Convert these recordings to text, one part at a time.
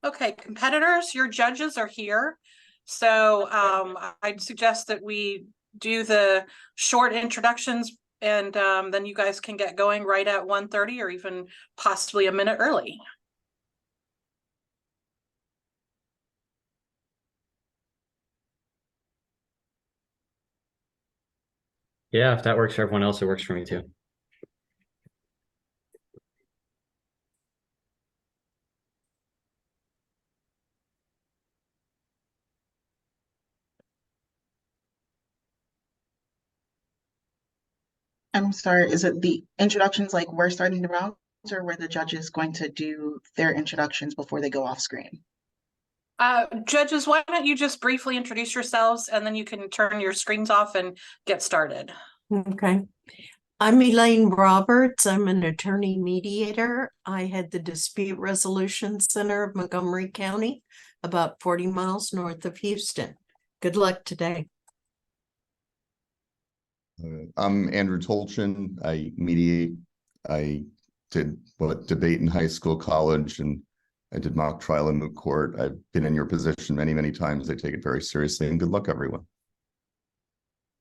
Okay, competitors, your judges are here. So I'd suggest that we do the short introductions and then you guys can get going right at 1:30 or even possibly a minute early. Yeah, if that works for everyone else, it works for me too. I'm sorry, is it the introductions like we're starting the rounds, or were the judges going to do their introductions before they go off screen? Judges, why don't you just briefly introduce yourselves and then you can turn your screens off and get started. Okay. I'm Elaine Roberts. I'm an attorney mediator. I head the Dispute Resolution Center of Montgomery County, about 40 miles north of Houston. Good luck today. I'm Andrew Tolchin. I mediate. I did debate in high school, college, and I did mock trial and moot court. I've been in your position many, many times. I take it very seriously, and good luck, everyone.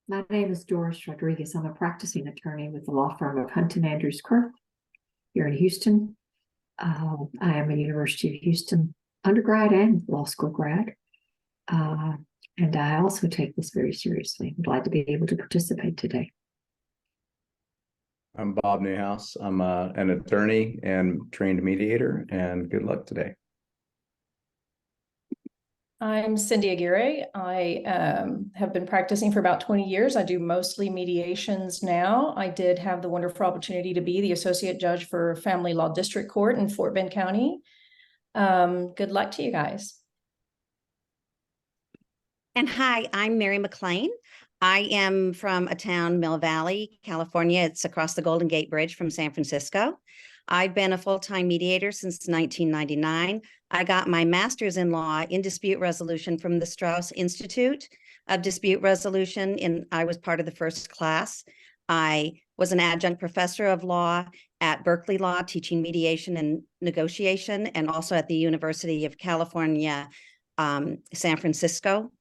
My name is Doris Rodriguez. I'm a practicing attorney with the law firm of Hunt and Andrews Kirk here in Houston. I am a University of Houston undergrad and law school grad. And I also take this very seriously. I'm glad to be able to participate today. I'm Bob Newhouse. I'm an attorney and trained mediator, and good luck today. I'm Cindy Aguirre. I have been practicing for about 20 years. I do mostly mediations now. I did have the wonderful opportunity to be the associate judge for Family Law District Court in Fort Bend County. Good luck to you guys. And hi, I'm Mary McLean. I am from a town, Mill Valley, California. It's across the Golden Gate Bridge from San Francisco. I've been a full-time mediator since 1999. I got my master's in law in dispute resolution from the Strauss Institute of Dispute Resolution, and I was part of the first class. I was an adjunct professor of law at Berkeley Law, teaching mediation and negotiation, and also at the University of California, San Francisco.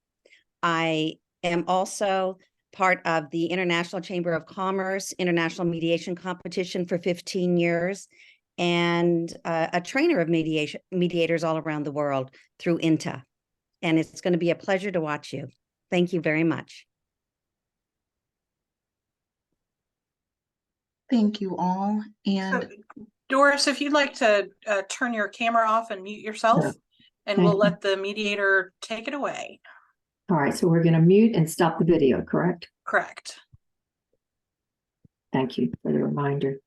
I am also part of the International Chamber of Commerce International Mediation Competition for 15 years, and a trainer of mediators all around the world through INTA. And it's going to be a pleasure to watch you. Thank you very much. Thank you all. And Doris, if you'd like to turn your camera off and mute yourself, and we'll let the mediator take it away. All right, so we're going to mute and stop the video, correct? Correct. Thank you for the reminder.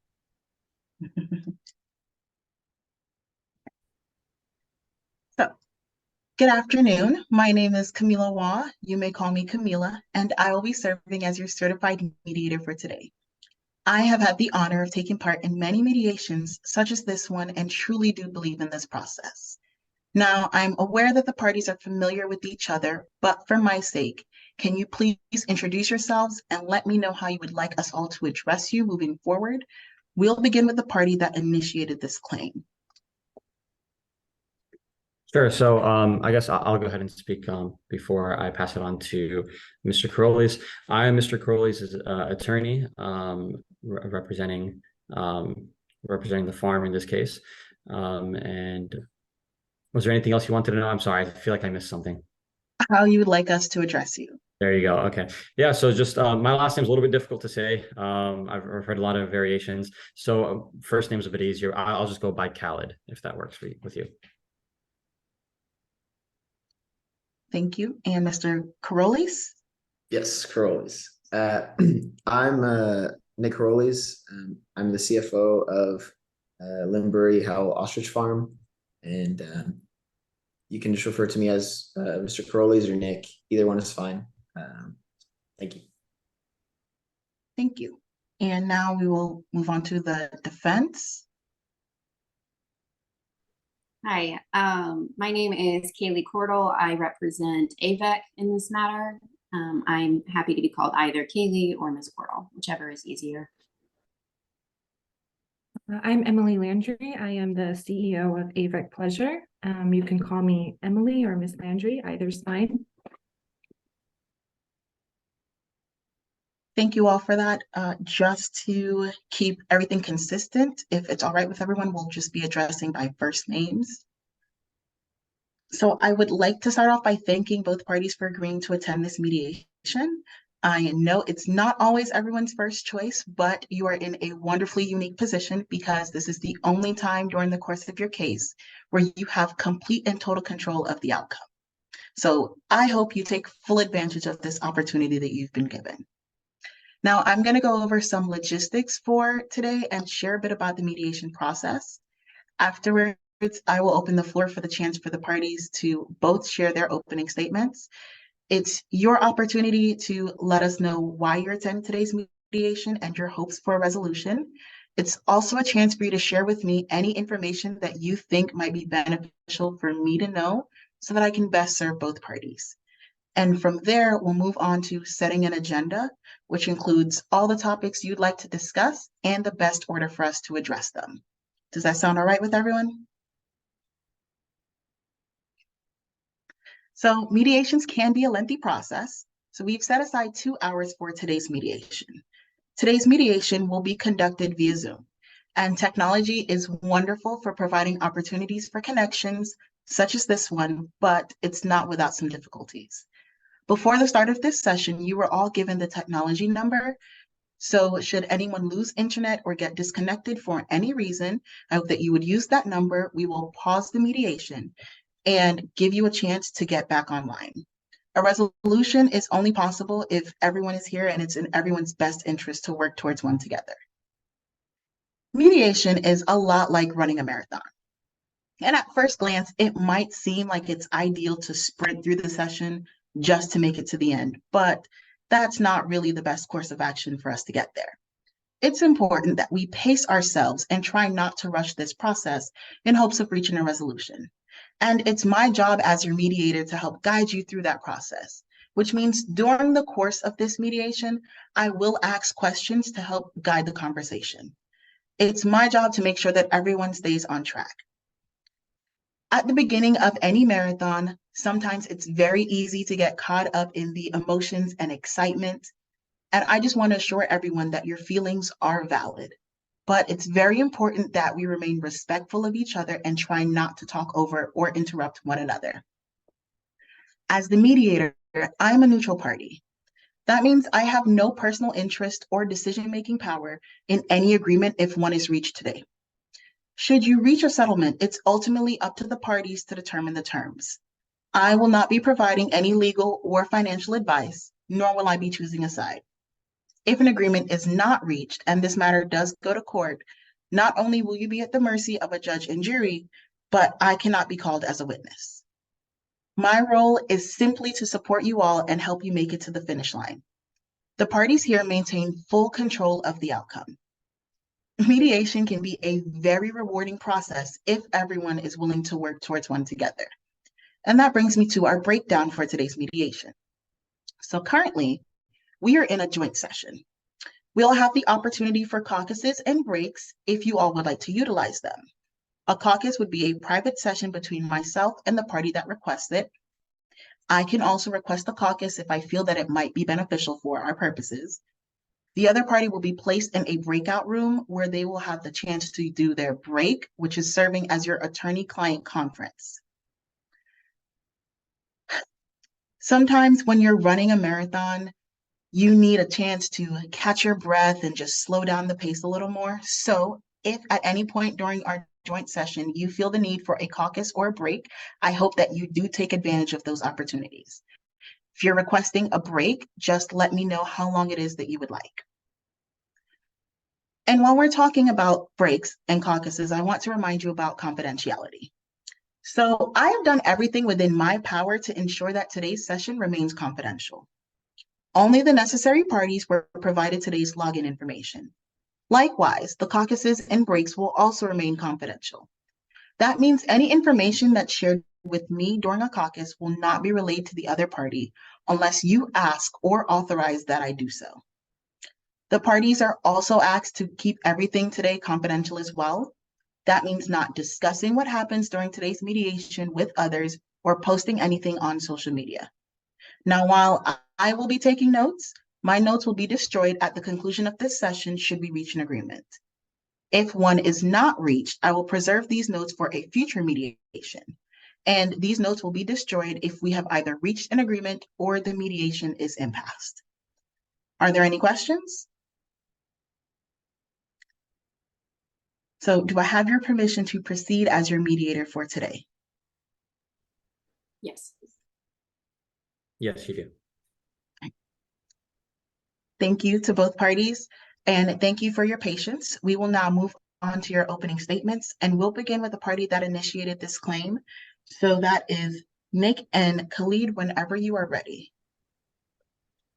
So, good afternoon. My name is Camila Waugh. You may call me Camila, and I will be serving as your certified mediator for today. I have had the honor of taking part in many mediations such as this one and truly do believe in this process. Now, I'm aware that the parties are familiar with each other, but for my sake, can you please introduce yourselves and let me know how you would like us all to address you moving forward? We'll begin with the party that initiated this claim. Sure. So I guess I'll go ahead and speak before I pass it on to Mr. Karolys. I am Mr. Karolys' attorney representing the farm in this case. And was there anything else you wanted to know? I'm sorry, I feel like I missed something. How you would like us to address you. There you go. Okay. Yeah. So just my last name's a little bit difficult to say. I've heard a lot of variations. So first name's a bit easier. I'll just go by Khalid if that works with you. Thank you. And Mr. Karolys? Yes, Karolys. I'm Nick Karolys. I'm the CFO of Limbury Howell Ostrich Farm. And you can just refer to me as Mr. Karolys or Nick. Either one is fine. Thank you. Thank you. And now we will move on to the defense. Hi, my name is Kaylee Cordle. I represent AVEC in this matter. I'm happy to be called either Kaylee or Ms. Cordle, whichever is easier. I'm Emily Landry. I am the CEO of AVEC Pleasure. You can call me Emily or Miss Landry, either's fine. Thank you all for that. Just to keep everything consistent, if it's all right with everyone, we'll just be addressing by first names. So I would like to start off by thanking both parties for agreeing to attend this mediation. I know it's not always everyone's first choice, but you are in a wonderfully unique position because this is the only time during the course of your case where you have complete and total control of the outcome. So I hope you take full advantage of this opportunity that you've been given. Now, I'm going to go over some logistics for today and share a bit about the mediation process. Afterwards, I will open the floor for the chance for the parties to both share their opening statements. It's your opportunity to let us know why you're attending today's mediation and your hopes for a resolution. It's also a chance for you to share with me any information that you think might be beneficial for me to know so that I can best serve both parties. And from there, we'll move on to setting an agenda, which includes all the topics you'd like to discuss and the best order for us to address them. Does that sound all right with everyone? So mediations can be a lengthy process. So we've set aside 2 hours for today's mediation. Today's mediation will be conducted via Zoom, and technology is wonderful for providing opportunities for connections such as this one, but it's not without some difficulties. Before the start of this session, you were all given the technology number. So should anyone lose internet or get disconnected for any reason, I hope that you would use that number. We will pause the mediation and give you a chance to get back online. A resolution is only possible if everyone is here and it's in everyone's best interest to work towards one together. Mediation is a lot like running a marathon. And at first glance, it might seem like it's ideal to sprint through the session just to make it to the end, but that's not really the best course of action for us to get there. It's important that we pace ourselves and try not to rush this process in hopes of reaching a resolution. And it's my job as your mediator to help guide you through that process, which means during the course of this mediation, I will ask questions to help guide the conversation. It's my job to make sure that everyone stays on track. At the beginning of any marathon, sometimes it's very easy to get caught up in the emotions and excitement. And I just want to assure everyone that your feelings are valid. But it's very important that we remain respectful of each other and try not to talk over or interrupt one another. As the mediator, I'm a neutral party. That means I have no personal interest or decision-making power in any agreement if one is reached today. Should you reach a settlement, it's ultimately up to the parties to determine the terms. I will not be providing any legal or financial advice, nor will I be choosing a side. If an agreement is not reached and this matter does go to court, not only will you be at the mercy of a judge and jury, but I cannot be called as a witness. My role is simply to support you all and help you make it to the finish line. The parties here maintain full control of the outcome. Mediation can be a very rewarding process if everyone is willing to work towards one together. And that brings me to our breakdown for today's mediation. So currently, we are in a joint session. We'll have the opportunity for caucuses and breaks if you all would like to utilize them. A caucus would be a private session between myself and the party that requests it. I can also request a caucus if I feel that it might be beneficial for our purposes. The other party will be placed in a breakout room where they will have the chance to do their break, which is serving as your attorney-client conference. Sometimes when you're running a marathon, you need a chance to catch your breath and just slow down the pace a little more. So if at any point during our joint session, you feel the need for a caucus or a break, I hope that you do take advantage of those opportunities. If you're requesting a break, just let me know how long it is that you would like. And while we're talking about breaks and caucuses, I want to remind you about confidentiality. So I have done everything within my power to ensure that today's session remains confidential. Only the necessary parties were provided today's login information. Likewise, the caucuses and breaks will also remain confidential. That means any information that's shared with me during a caucus will not be relayed to the other party unless you ask or authorize that I do so. The parties are also asked to keep everything today confidential as well. That means not discussing what happens during today's mediation with others or posting anything on social media. Now, while I will be taking notes, my notes will be destroyed at the conclusion of this session should we reach an agreement. If one is not reached, I will preserve these notes for a future mediation. And these notes will be destroyed if we have either reached an agreement or the mediation is impassed. Are there any questions? So do I have your permission to proceed as your mediator for today? Yes. Yes, you do. Thank you to both parties, and thank you for your patience. We will now move on to your opening statements, and we'll begin with the party that initiated this claim. So that is Nick and Khalid, whenever you are ready.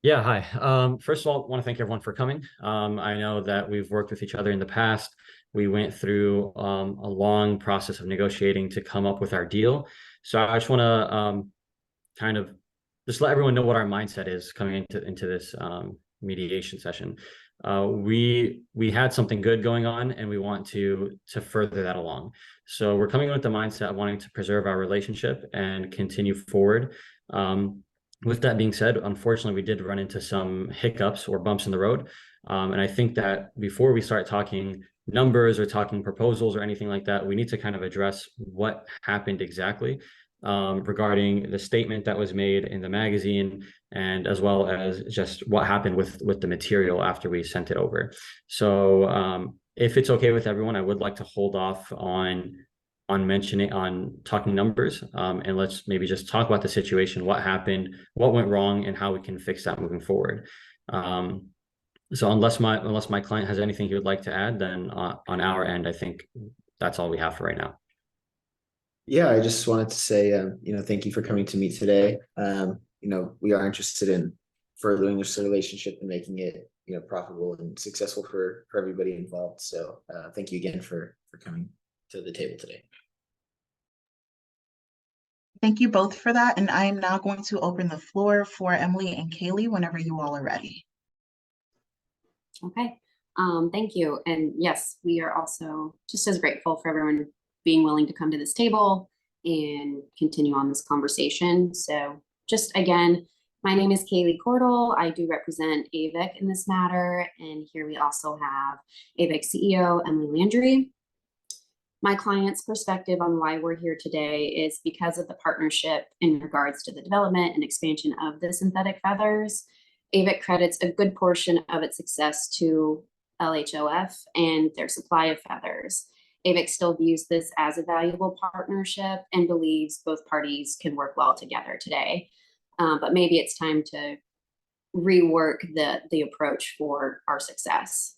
Yeah, hi. First of all, I want to thank everyone for coming. I know that we've worked with each other in the past. We went through a long process of negotiating to come up with our deal. So I just want to kind of just let everyone know what our mindset is coming into this mediation session. We had something good going on, and we want to further that along. So we're coming with the mindset of wanting to preserve our relationship and continue forward. With that being said, unfortunately, we did run into some hiccups or bumps in the road. And I think that before we start talking numbers or talking proposals or anything like that, we need to kind of address what happened exactly regarding the statement that was made in the magazine, and as well as just what happened with the material after we sent it over. So if it's okay with everyone, I would like to hold off on talking numbers, and let's maybe just talk about the situation, what happened, what went wrong, and how we can fix that moving forward. So unless my client has anything he would like to add, then on our end, I think that's all we have for right now. Yeah, I just wanted to say, thank you for coming to me today. We are interested in furthering this relationship and making it, profitable and successful for everybody involved. So thank you again for coming to the table today. Thank you both for that. And I am now going to open the floor for Emily and Kaylee whenever you all are ready. Okay. Thank you. And yes, we are also just as grateful for everyone being willing to come to this table and continue on this conversation. So just again, my name is Kaylee Cordle. I do represent AVIC in this matter. And here we also have AVIC CEO, Emily Landry. My client's perspective on why we're here today is because of the partnership in regards to the development and expansion of the synthetic feathers. AVIC credits a good portion of its success to LHOF and their supply of feathers. AVIC still views this as a valuable partnership and believes both parties can work well together today. But maybe it's time to rework the approach for our success.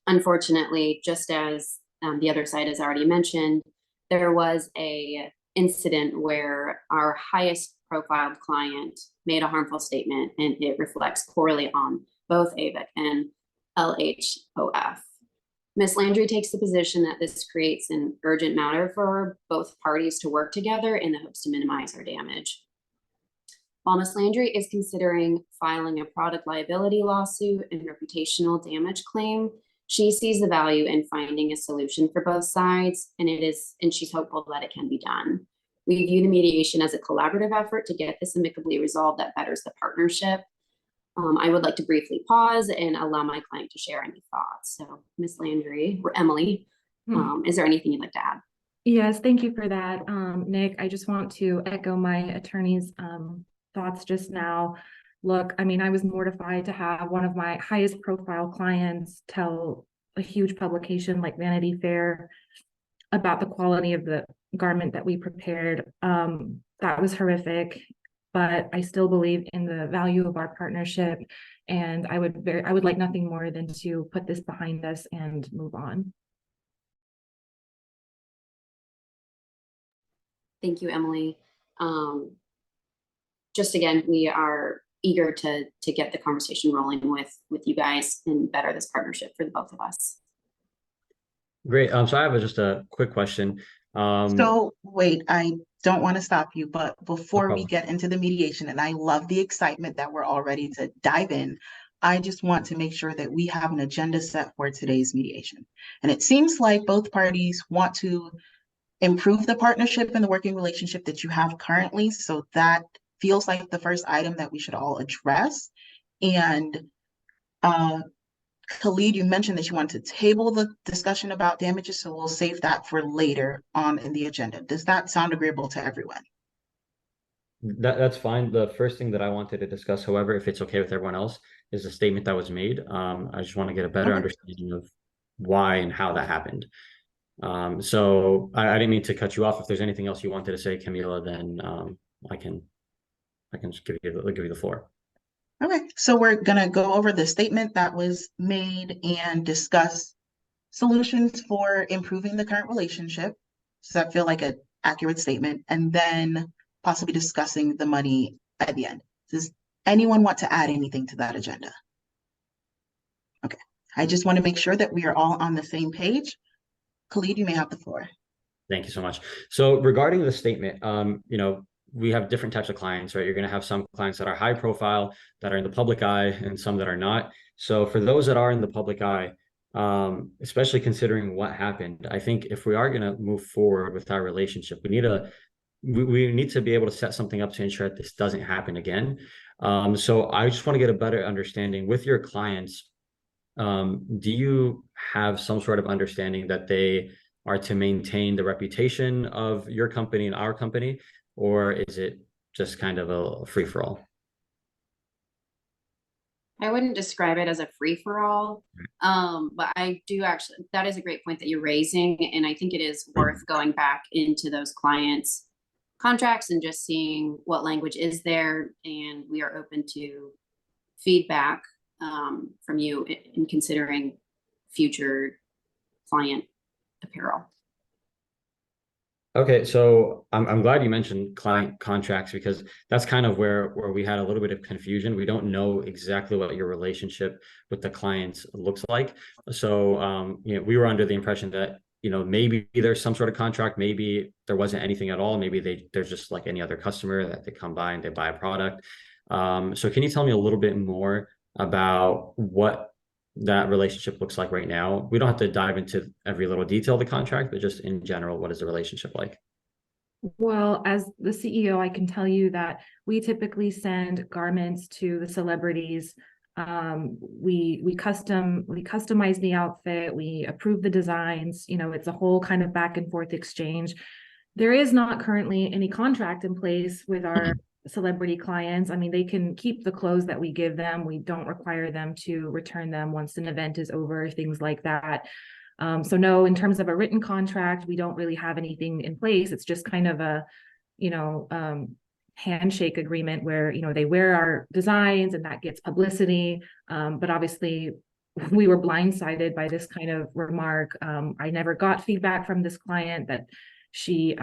Unfortunately, just as the other side has already mentioned, there was a incident where our highest profiled client made a harmful statement, and it reflects poorly on both AVIC and LHOF. Ms. Landry takes the position that this creates an urgent matter for both parties to work together in the hopes to minimize our damage. While Ms. Landry is considering filing a product liability lawsuit and reputational damage claim, she sees the value in finding a solution for both sides, and she's hopeful that it can be done. We view the mediation as a collaborative effort to get this amicably resolved that betters the partnership. I would like to briefly pause and allow my client to share any thoughts. So Ms. Landry or Emily, is there anything you'd like to add? Yes, thank you for that, Nick. I just want to echo my attorney's thoughts just now. Look, I mean, I was mortified to have one of my highest profile clients tell a huge publication like Vanity Fair about the quality of the garment that we prepared. That was horrific, but I still believe in the value of our partnership, and I would like nothing more than to put this behind us and move on. Thank you, Emily. Just again, we are eager to get the conversation rolling with you guys and better this partnership for the both of us. Great. So I have just a quick question. So wait, I don't want to stop you, but before we problem. get into the mediation, and I love the excitement that we're all ready to dive in, I just want to make sure that we have an agenda set for today's mediation. And it seems like both parties want to improve the partnership and the working relationship that you have currently. So that feels like the first item that we should all address. And Khalid, you mentioned that you want to table the discussion about damages, so we'll save that for later on in the agenda. Does that sound agreeable to everyone? That's fine. The first thing that I wanted to discuss, however, if it's okay with everyone else, is the statement that was made. I just want to get a better understanding of why and how that happened. So I didn't mean to cut you off. If there's anything else you wanted to say, Camila, then I can just give you the floor. Okay, so we're gonna go over the statement that was made and discuss solutions for improving the current relationship. Does that feel like an accurate statement? And then possibly discussing the money at the end. Does anyone want to add anything to that agenda? Okay, I just want to make sure that we are all on the same page. Khalid, you may have the floor. Thank you so much. So regarding the statement, we have different types of clients, right? You're going to have some clients that are high profile, that are in the public eye, and some that are not. So for those that are in the public eye, especially considering what happened, I think if we are going to move forward with our relationship, we need to be able to set something up to ensure that this doesn't happen again. So I just want to get a better understanding with your clients. Do you have some sort of understanding that they are to maintain the reputation of your company and our company, or is it just kind of a free-for-all? I wouldn't describe it as a free-for-all, but I do actually, that is a great point that you're raising, and I think it is worth going back into those clients' contracts and just seeing what language is there, and we are open to feedback from you in considering future client apparel. Okay, so I'm glad you mentioned client contracts, because that's kind of where we had a little bit of confusion. We don't know exactly what your relationship with the clients looks like. So we were under the impression that maybe there's some sort of contract, maybe there wasn't anything at all, maybe there's just like any other customer that they come by and they buy a product. So can you tell me a little bit more about what that relationship looks like right now? We don't have to dive into every little detail of the contract, but just in general, what is the relationship like? Well, as the CEO, I can tell you that we typically send garments to the celebrities. We customize the outfit, we approve the designs, it's a whole kind of back and forth exchange. There is not currently any contract in place with our celebrity clients. I mean, they can keep the clothes that we give them. We don't require them to return them once an event is over, things like that. So no, in terms of a written contract, we don't really have anything in place. It's just kind of a, handshake agreement where, they wear our designs and that gets publicity. But obviously we were blindsided by this kind of remark. I never got feedback from this client that she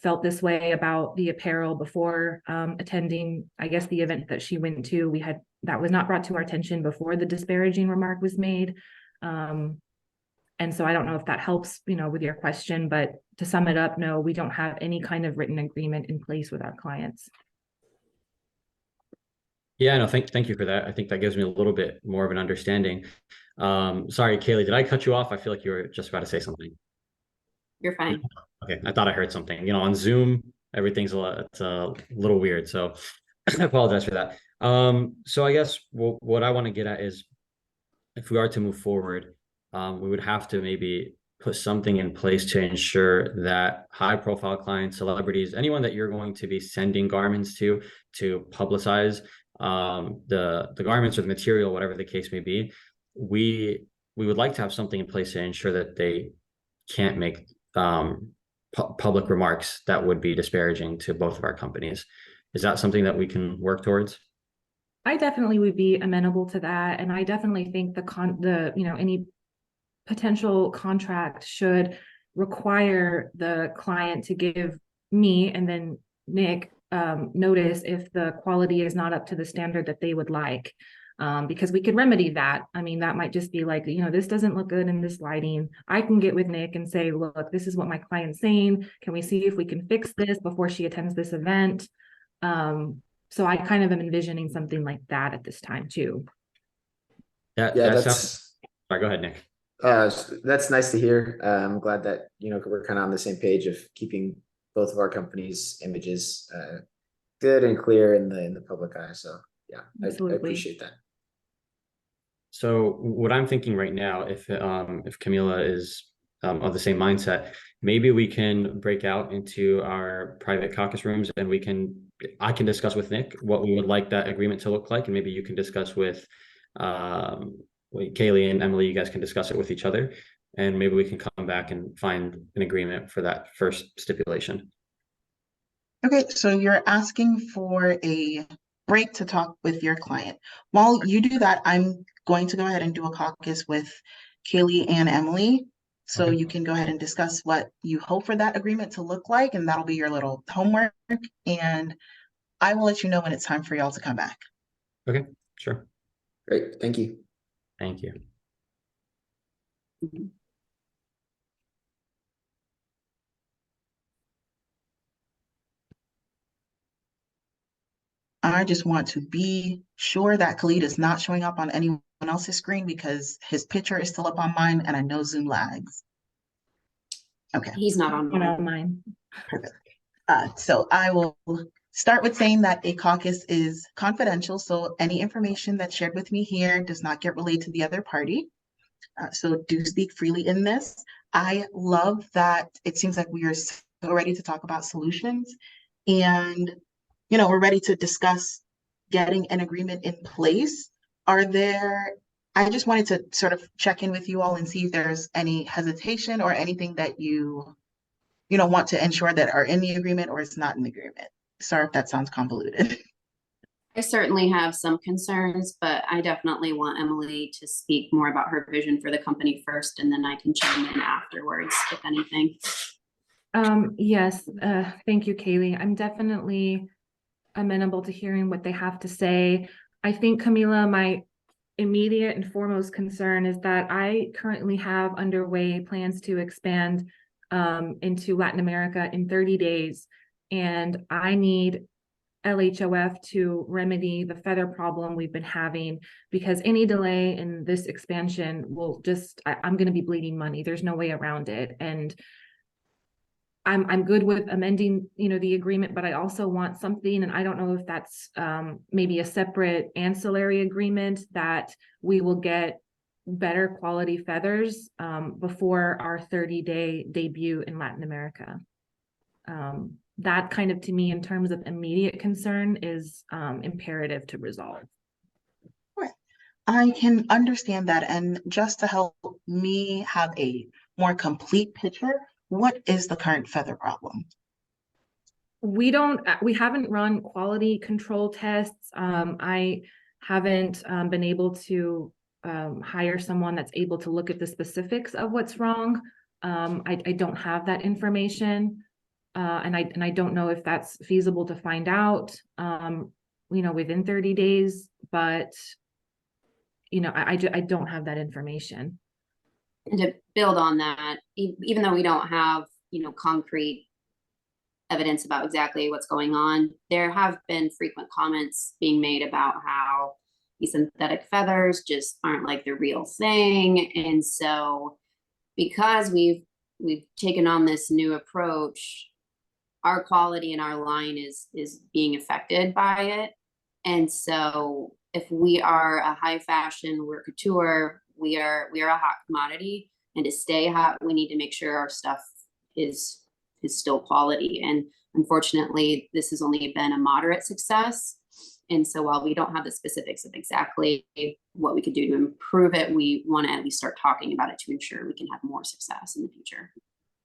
felt this way about the apparel before attending, I guess, the event that she went to. That was not brought to our attention before the disparaging remark was made. And so I don't know if that helps, with your question, but to sum it up, no, we don't have any kind of written agreement in place with our clients. Yeah, no, thank you for that. I think that gives me a little bit more of an understanding. Sorry, Kaylee, did I cut you off? I feel like you were just about to say something. You're fine. Okay, I thought I heard something. On Zoom, everything's it's a little weird, so I apologize for that. So I guess what I want to get at is, if we are to move forward, we would have to maybe put something in place to ensure that high-profile clients, celebrities, anyone that you're going to be sending garments to publicize the garments or the material, whatever the case may be, we would like to have something in place to ensure that they can't make public remarks that would be disparaging to both of our companies. Is that something that we can work towards? I definitely would be amenable to that, and I definitely think any potential contract should require the client to give me and then Nick notice if the quality is not up to the standard that they would like. Because we could remedy that. I mean, that might just be like, this doesn't look good in this lighting. I can get with Nick and say, look, this is what my client's saying. Can we see if we can fix this before she attends this event? So I kind of am envisioning something like that at this time too. Yeah, That sounds. All right, go ahead, Nick. that's nice to hear. I'm glad that, we're kind of on the same page of keeping both of our companies' images good and clear in the public eye. So yeah, I appreciate that. So what I'm thinking right now, if Camila is of the same mindset, maybe we can break out into our private caucus rooms, and I can discuss with Nick what we would like that agreement to look like, and maybe you can discuss with Kaylee and Emily. You guys can discuss it with each other, and maybe we can come back and find an agreement for that first stipulation. Okay, so you're asking for a break to talk with your client. While you do that, I'm going to go ahead and do a caucus with Kaylee and Emily. So Okay. you can go ahead and discuss what you hope for that agreement to look like, and that'll be your little homework. And I will let you know when it's time for y'all to come back. Okay, sure. Great, thank you. Thank you. I just want to be sure that Khalid is not showing up on anyone else's screen because his picture is still up on mine and I know Zoom lags. Okay. He's not on mine. Perfect. So I will start with saying that a caucus is confidential, so any information that's shared with me here does not get relayed to the other party. So do speak freely in this. I love that it seems like we are so ready to talk about solutions, and we're ready to discuss getting an agreement in place. I just wanted to sort of check in with you all and see if there's any hesitation or anything that you want to ensure that are in the agreement or it's not in the agreement. Sorry if that sounds convoluted. I certainly have some concerns, but I definitely want Emily to speak more about her vision for the company first, and then I can chime in afterwards, if anything. Yes, thank you, Kaylee. I'm definitely amenable to hearing what they have to say. I think, Camila, my immediate and foremost concern is that I currently have underway plans to expand into Latin America in 30 days. And I need LHOF to remedy the feather problem we've been having, because any delay in this expansion will I'm going to be bleeding money. There's no way around it. And I'm good with amending, the agreement, but I also want something, and I don't know if that's maybe a separate ancillary agreement that we will get better quality feathers before our 30-day debut in Latin America. That kind of, to me, in terms of immediate concern, is imperative to resolve. I can understand that. And just to help me have a more complete picture, what is the current feather problem? We haven't run quality control tests. I haven't been able to hire someone that's able to look at the specifics of what's wrong. I don't have that information. And I don't know if that's feasible to find out, within 30 days, but, I don't have that information. And to build on that, even though we don't have, concrete evidence about exactly what's going on, there have been frequent comments being made about how these synthetic feathers just aren't like the real thing. And so because we've taken on this new approach, our quality and our line is being affected by it. And so if we are a high fashion, we're couture, we are a hot commodity, and to stay hot, we need to make sure our stuff is still quality. And unfortunately, this has only been a moderate success. And so while we don't have the specifics of exactly what we could do to improve it, we want to at least start talking about it to ensure we can have more success in the future.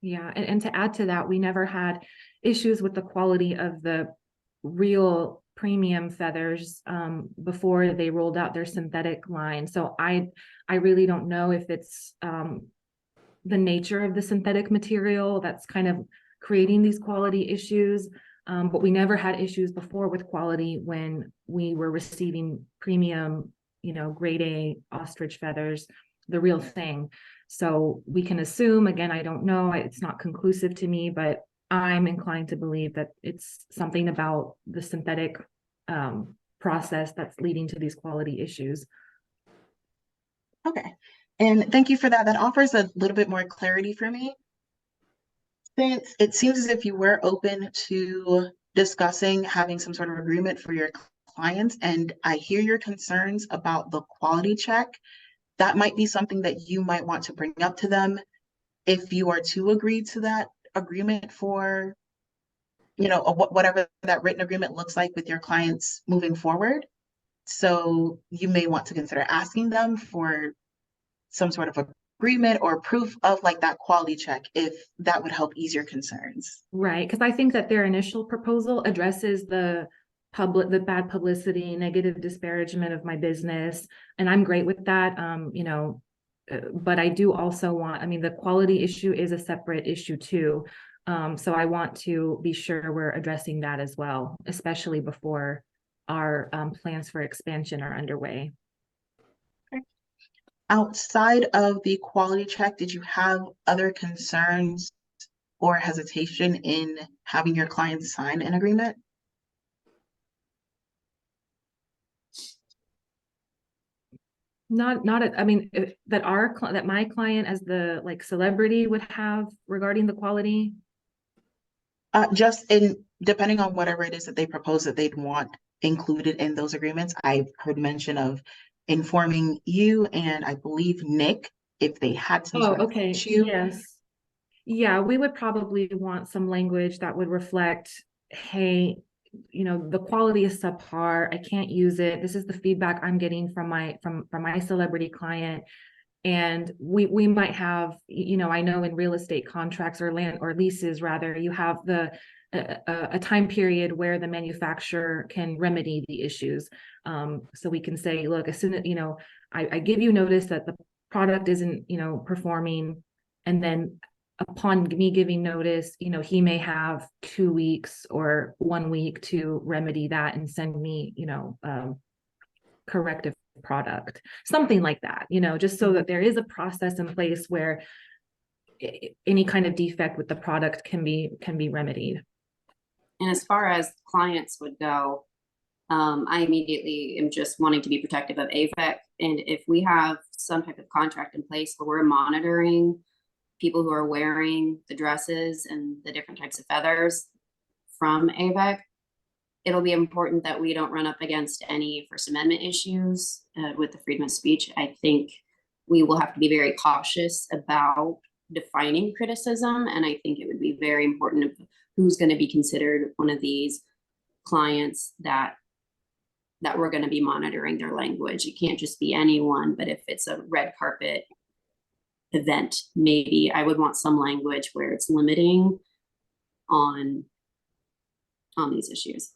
Yeah, and to add to that, we never had issues with the quality of the real premium feathers before they rolled out their synthetic line. So I really don't know if it's the nature of the synthetic material that's kind of creating these quality issues. But we never had issues before with quality when we were receiving premium, grade A ostrich feathers, the real thing. So we can assume, again, I don't know, it's not conclusive to me, but I'm inclined to believe that it's something about the synthetic process that's leading to these quality issues. Okay. And thank you for that. That offers a little bit more clarity for me. Since it seems as if you were open to discussing having some sort of agreement for your clients, and I hear your concerns about the quality check, that might be something that you might want to bring up to them if you are to agree to that agreement for, whatever that written agreement looks like with your clients moving forward. So you may want to consider asking them for some sort of agreement or proof of like that quality check, if that would help ease your concerns. Right, because I think that their initial proposal addresses the bad publicity, negative disparagement of my business, and I'm great with that. But I do also want, I mean, the quality issue is a separate issue too. So I want to be sure we're addressing that as well, especially before our plans for expansion are underway. Outside of the quality check, did you have other concerns or hesitation in having your clients sign an agreement? I mean, that my client as the like celebrity would have regarding the quality. Just in depending on whatever it is that they propose that they'd want included in those agreements. I've heard mention of informing you and I believe Nick if they had some sort of issue. Yes. Yeah, we would probably want some language that would reflect, hey, the quality is subpar. I can't use it. This is the feedback I'm getting from my celebrity client. And we might have, I know in real estate contracts or land or leases rather, you have a time period where the manufacturer can remedy the issues. So we can say, look, as soon as, I give you notice that the product isn't, performing, and then upon me giving notice, he may have 2 weeks or 1 week to remedy that and send me, corrective product, something like that, just so that there is a process in place where any kind of defect with the product can be remedied. And as far as clients would go, I immediately am just wanting to be protective of AVEC. And if we have some type of contract in place where we're monitoring people who are wearing the dresses and the different types of feathers from AVEC, it'll be important that we don't run up against any First Amendment issues with the freedom of speech. I think we will have to be very cautious about defining criticism. And I think it would be very important of who's going to be considered one of these clients that we're going to be monitoring their language. It can't just be anyone, but if it's a red carpet event, maybe I would want some language where it's limiting on these issues.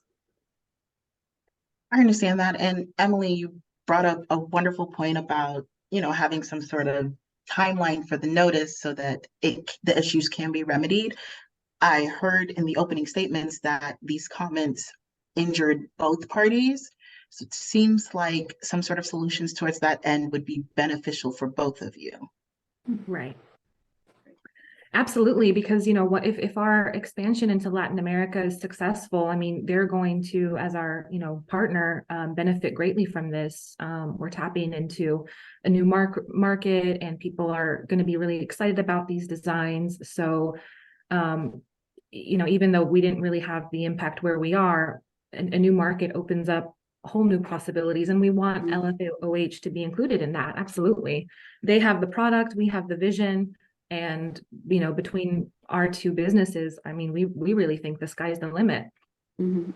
I understand that. And Emily, you brought up a wonderful point about, having some sort of timeline for the notice so that the issues can be remedied. I heard in the opening statements that these comments injured both parties. So it seems like some sort of solutions towards that end would be beneficial for both of you. Right. Absolutely, because what if our expansion into Latin America is successful, I mean, they're going to, as our partner, benefit greatly from this. We're tapping into a new market, and people are going to be really excited about these designs. So, even though we didn't really have the impact where we are, a new market opens up whole new possibilities, and we want LFOH to be included in that. Absolutely, they have the product, we have the vision. And, between our two businesses, I mean, we really think the sky's the limit. Mm-hmm.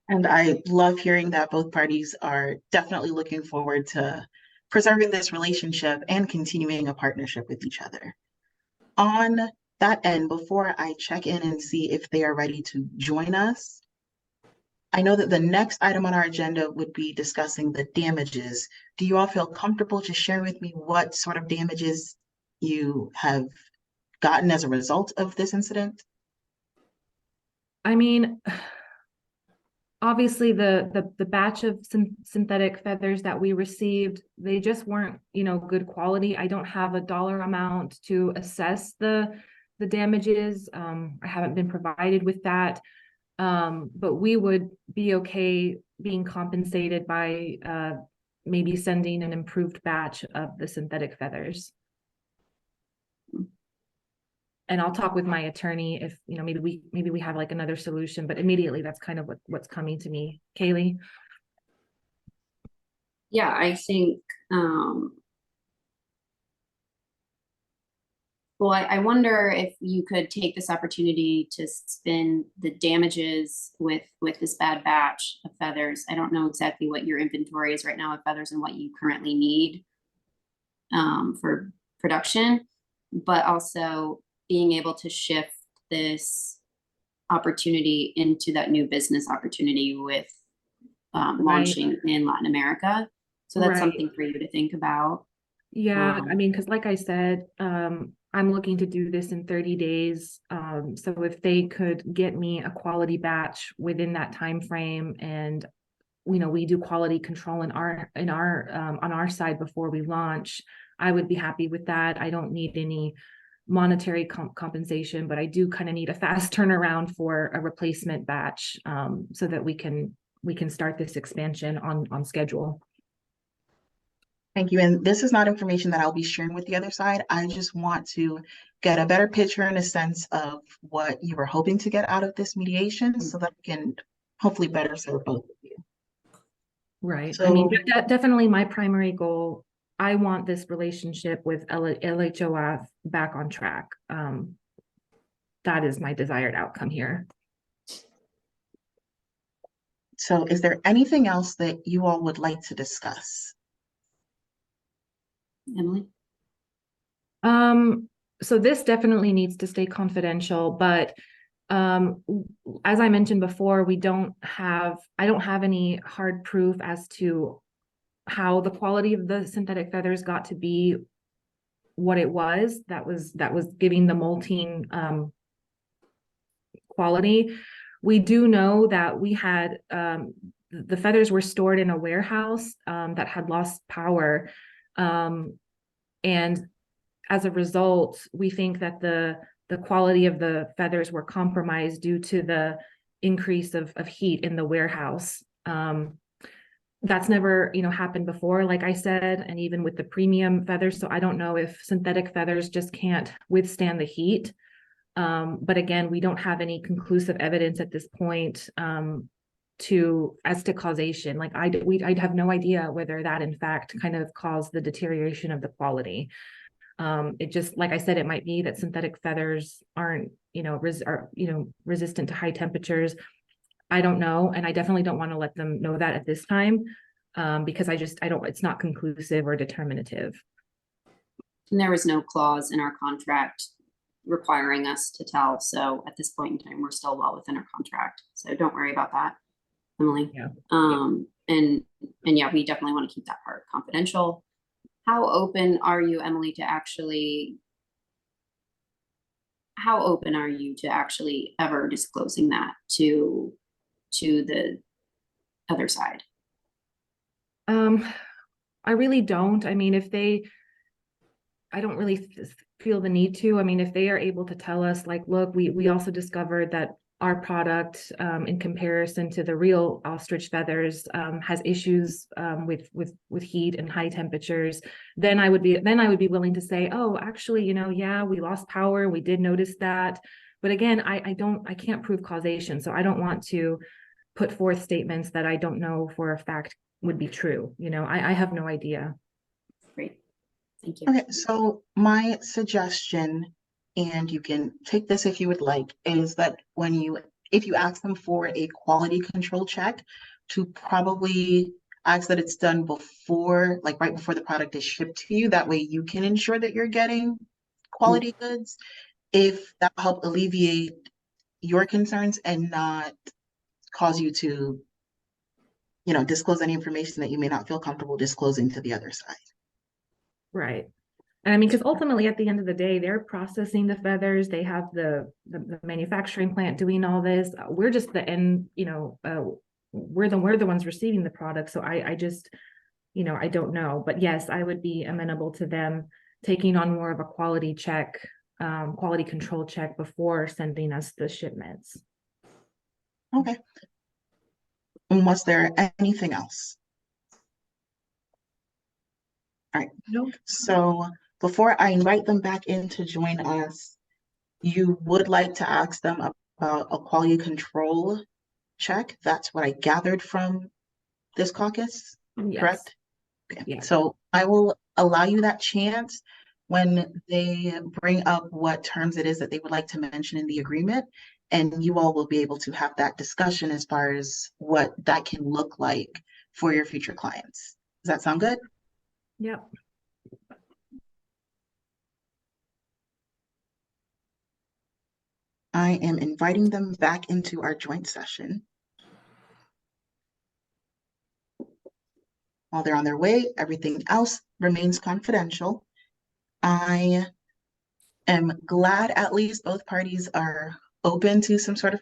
And I love hearing that both parties are definitely looking forward to preserving this relationship and continuing a partnership with each other. On that end, before I check in and see if they are ready to join us, I know that the next item on our agenda would be discussing the damages. Do you all feel comfortable to share with me what sort of damages you have gotten as a result of this incident? I mean, obviously the batch of synthetic feathers that we received, they just weren't, good quality. I don't have a dollar amount to assess the damages. I haven't been provided with that. But we would be okay being compensated by maybe sending an improved batch of the synthetic feathers. And I'll talk with my attorney if, you know, maybe we have like another solution, but immediately that's kind of what's coming to me. Kaylee? Yeah, I think, well, I wonder if you could take this opportunity to spin the damages with this bad batch of feathers. I don't know exactly what your inventory is right now of feathers and what you currently need for production, but also being able to shift this opportunity into that new business opportunity with launching in Latin America. So that's something for you to think about. Yeah, I mean, because like I said, I'm looking to do this in 30 days. So if they could get me a quality batch within that time frame, and you know, we do quality control on our side before we launch, I would be happy with that. I don't need any monetary compensation, but I do kind of need a fast turnaround for a replacement batch, so that we can start this expansion on schedule. Thank you. And this is not information that I'll be sharing with the other side. I just want to get a better picture and a sense of what you were hoping to get out of this mediation so that we can hopefully better serve both of you. Right. So, I mean, definitely my primary goal, I want this relationship with LHOF back on track. That is my desired outcome here. so is there anything else that you all would like to discuss? Emily? So this definitely needs to stay confidential, but as I mentioned before, I don't have any hard proof as to how the quality of the synthetic feathers got to be what it was that was giving the molting quality. We do know that we had the feathers were stored in a warehouse that had lost power. And as a result, we think that the quality of the feathers were compromised due to the increase of heat in the warehouse. That's never, you know, happened before, like I said, and even with the premium feathers. So I don't know if synthetic feathers just can't withstand the heat. But again, we don't have any conclusive evidence at this point as to causation. Like I'd have no idea whether that in fact kind of caused the deterioration of the quality. It just, like I said, it might be that synthetic feathers aren't, you know, resistant to high temperatures. I don't know, and I definitely don't want to let them know that at this time, because it's not conclusive or determinative. And there was no clause in our contract requiring us to tell. So at this point in time, we're still well within our contract. So don't worry about that, Emily. Yeah. And yeah, we definitely want to keep that part confidential. How open are you, Emily, to actually ever disclosing that to the other side? I really don't. I mean, I don't really feel the need to. I mean, if they are able to tell us, like, look, we also discovered that our product, in comparison to the real ostrich feathers, has issues with heat and high temperatures, then I would be willing to say, oh, actually, you know, yeah, we lost power, we did notice that. But again, I can't prove causation, so I don't want to put forth statements that I don't know for a fact would be true. You know, I have no idea. Great. Thank you. Okay, so my suggestion, and you can take this if you would like, is that if you ask them for a quality control check, to probably ask that it's done before, like right before the product is shipped to you. That way you can ensure that you're getting quality goods. If that will help alleviate your concerns and not cause you to, you know, disclose any information that you may not feel comfortable disclosing to the other side. Right. And I mean, because ultimately at the end of the day, they're processing the feathers. They have the manufacturing plant doing all this. We're just the end, you know, we're the ones receiving the product. So I just, you know, I don't know. But yes, I would be amenable to them taking on more of a quality check, quality control check before sending us the shipments. Okay. And was there anything else? right. So before I invite them back in to join us, you would like to ask them about a quality control check. That's what I gathered from this caucus, Yes. correct? Okay. Yeah. So I will allow you that chance when they bring up what terms it is that they would like to mention in the agreement. And you all will be able to have that discussion as far as what that can look like for your future clients. Does that sound good? Yep. I am inviting them back into our joint session. While they're on their way, everything else remains confidential. I am glad at least both parties are open to some sort of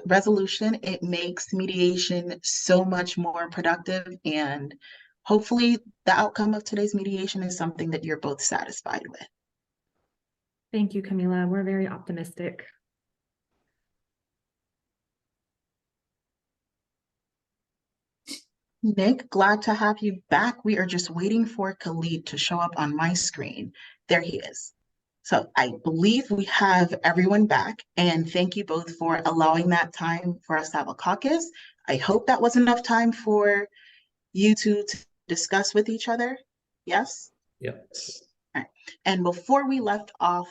resolution. It makes mediation so much more productive, and hopefully the outcome of today's mediation is something that you're both satisfied with. Thank you, Camila. We're very optimistic. Nick, glad to have you back. We are just waiting for Khalid to show up on my screen. There he is. So I believe we have everyone back, and thank you both for allowing that time for us to have a caucus. I hope that was enough time for you two to discuss with each other. Yes? Yep. All right. And before we left off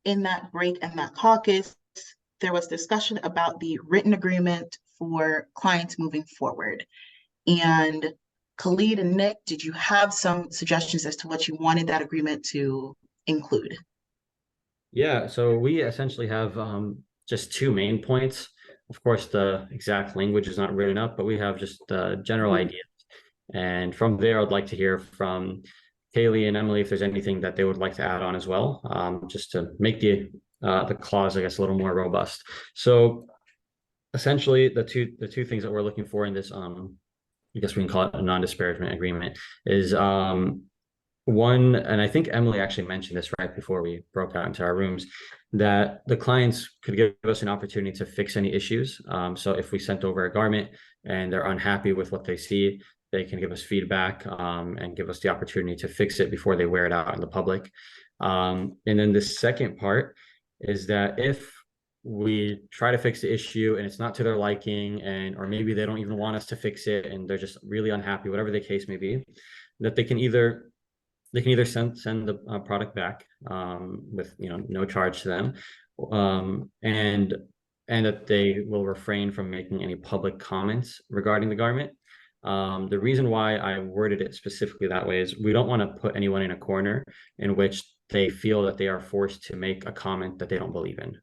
in that break and that caucus, there was discussion about the written agreement for clients moving forward. And Khalid and Nick, did you have some suggestions as to what you wanted that agreement to include? Yeah, so we essentially have just two main points. Of course, the exact language is not written up, but we have just general ideas. And from there, I'd like to hear from Kaylee and Emily if there's anything that they would like to add on as well, just to make the clause, I guess, a little more robust. So essentially, the two things that we're looking for in this, I guess we can call it a non-disparagement agreement, is one, and I think Emily actually mentioned this right before we broke out into our rooms, that the clients could give us an opportunity to fix any issues. So if we sent over a garment and they're unhappy with what they see, they can give us feedback and give us the opportunity to fix it before they wear it out in the public. And then the second part is that if we try to fix the issue and it's not to their liking, or maybe they don't even want us to fix it and they're just really unhappy, whatever the case may be, that they can either send the product back with no charge to them, and that they will refrain from making any public comments regarding the garment. The reason why I worded it specifically that way is we don't want to put anyone in a corner in which they feel that they are forced to make a comment that they don't believe in.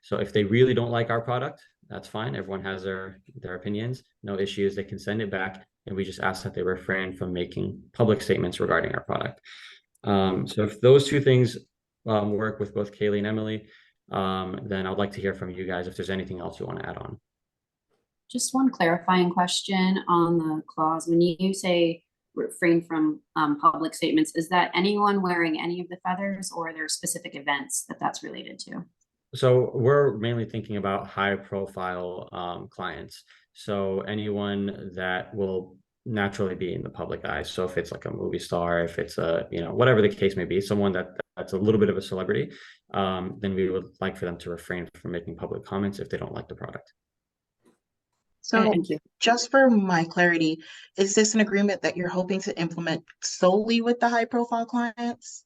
So if they really don't like our product, that's fine. Everyone has their opinions, no issues. They can send it back, and we just ask that they refrain from making public statements regarding our product. So if those two things work with both Kaylee and Emily, then I'd like to hear from you guys if there's anything else you want to add on. Just one clarifying question on the clause. When you say refrain from public statements, is that anyone wearing any of the feathers, or are there specific events that that's related to? So we're mainly thinking about high profile clients. So anyone that will naturally be in the public eye. So if it's like a movie star, if it's whatever the case may be, someone that's a little bit of a celebrity, then we would like for them to refrain from making public comments if they don't like the product. So Thank you. just for my clarity, is this an agreement that you're hoping to implement solely with the high profile clients?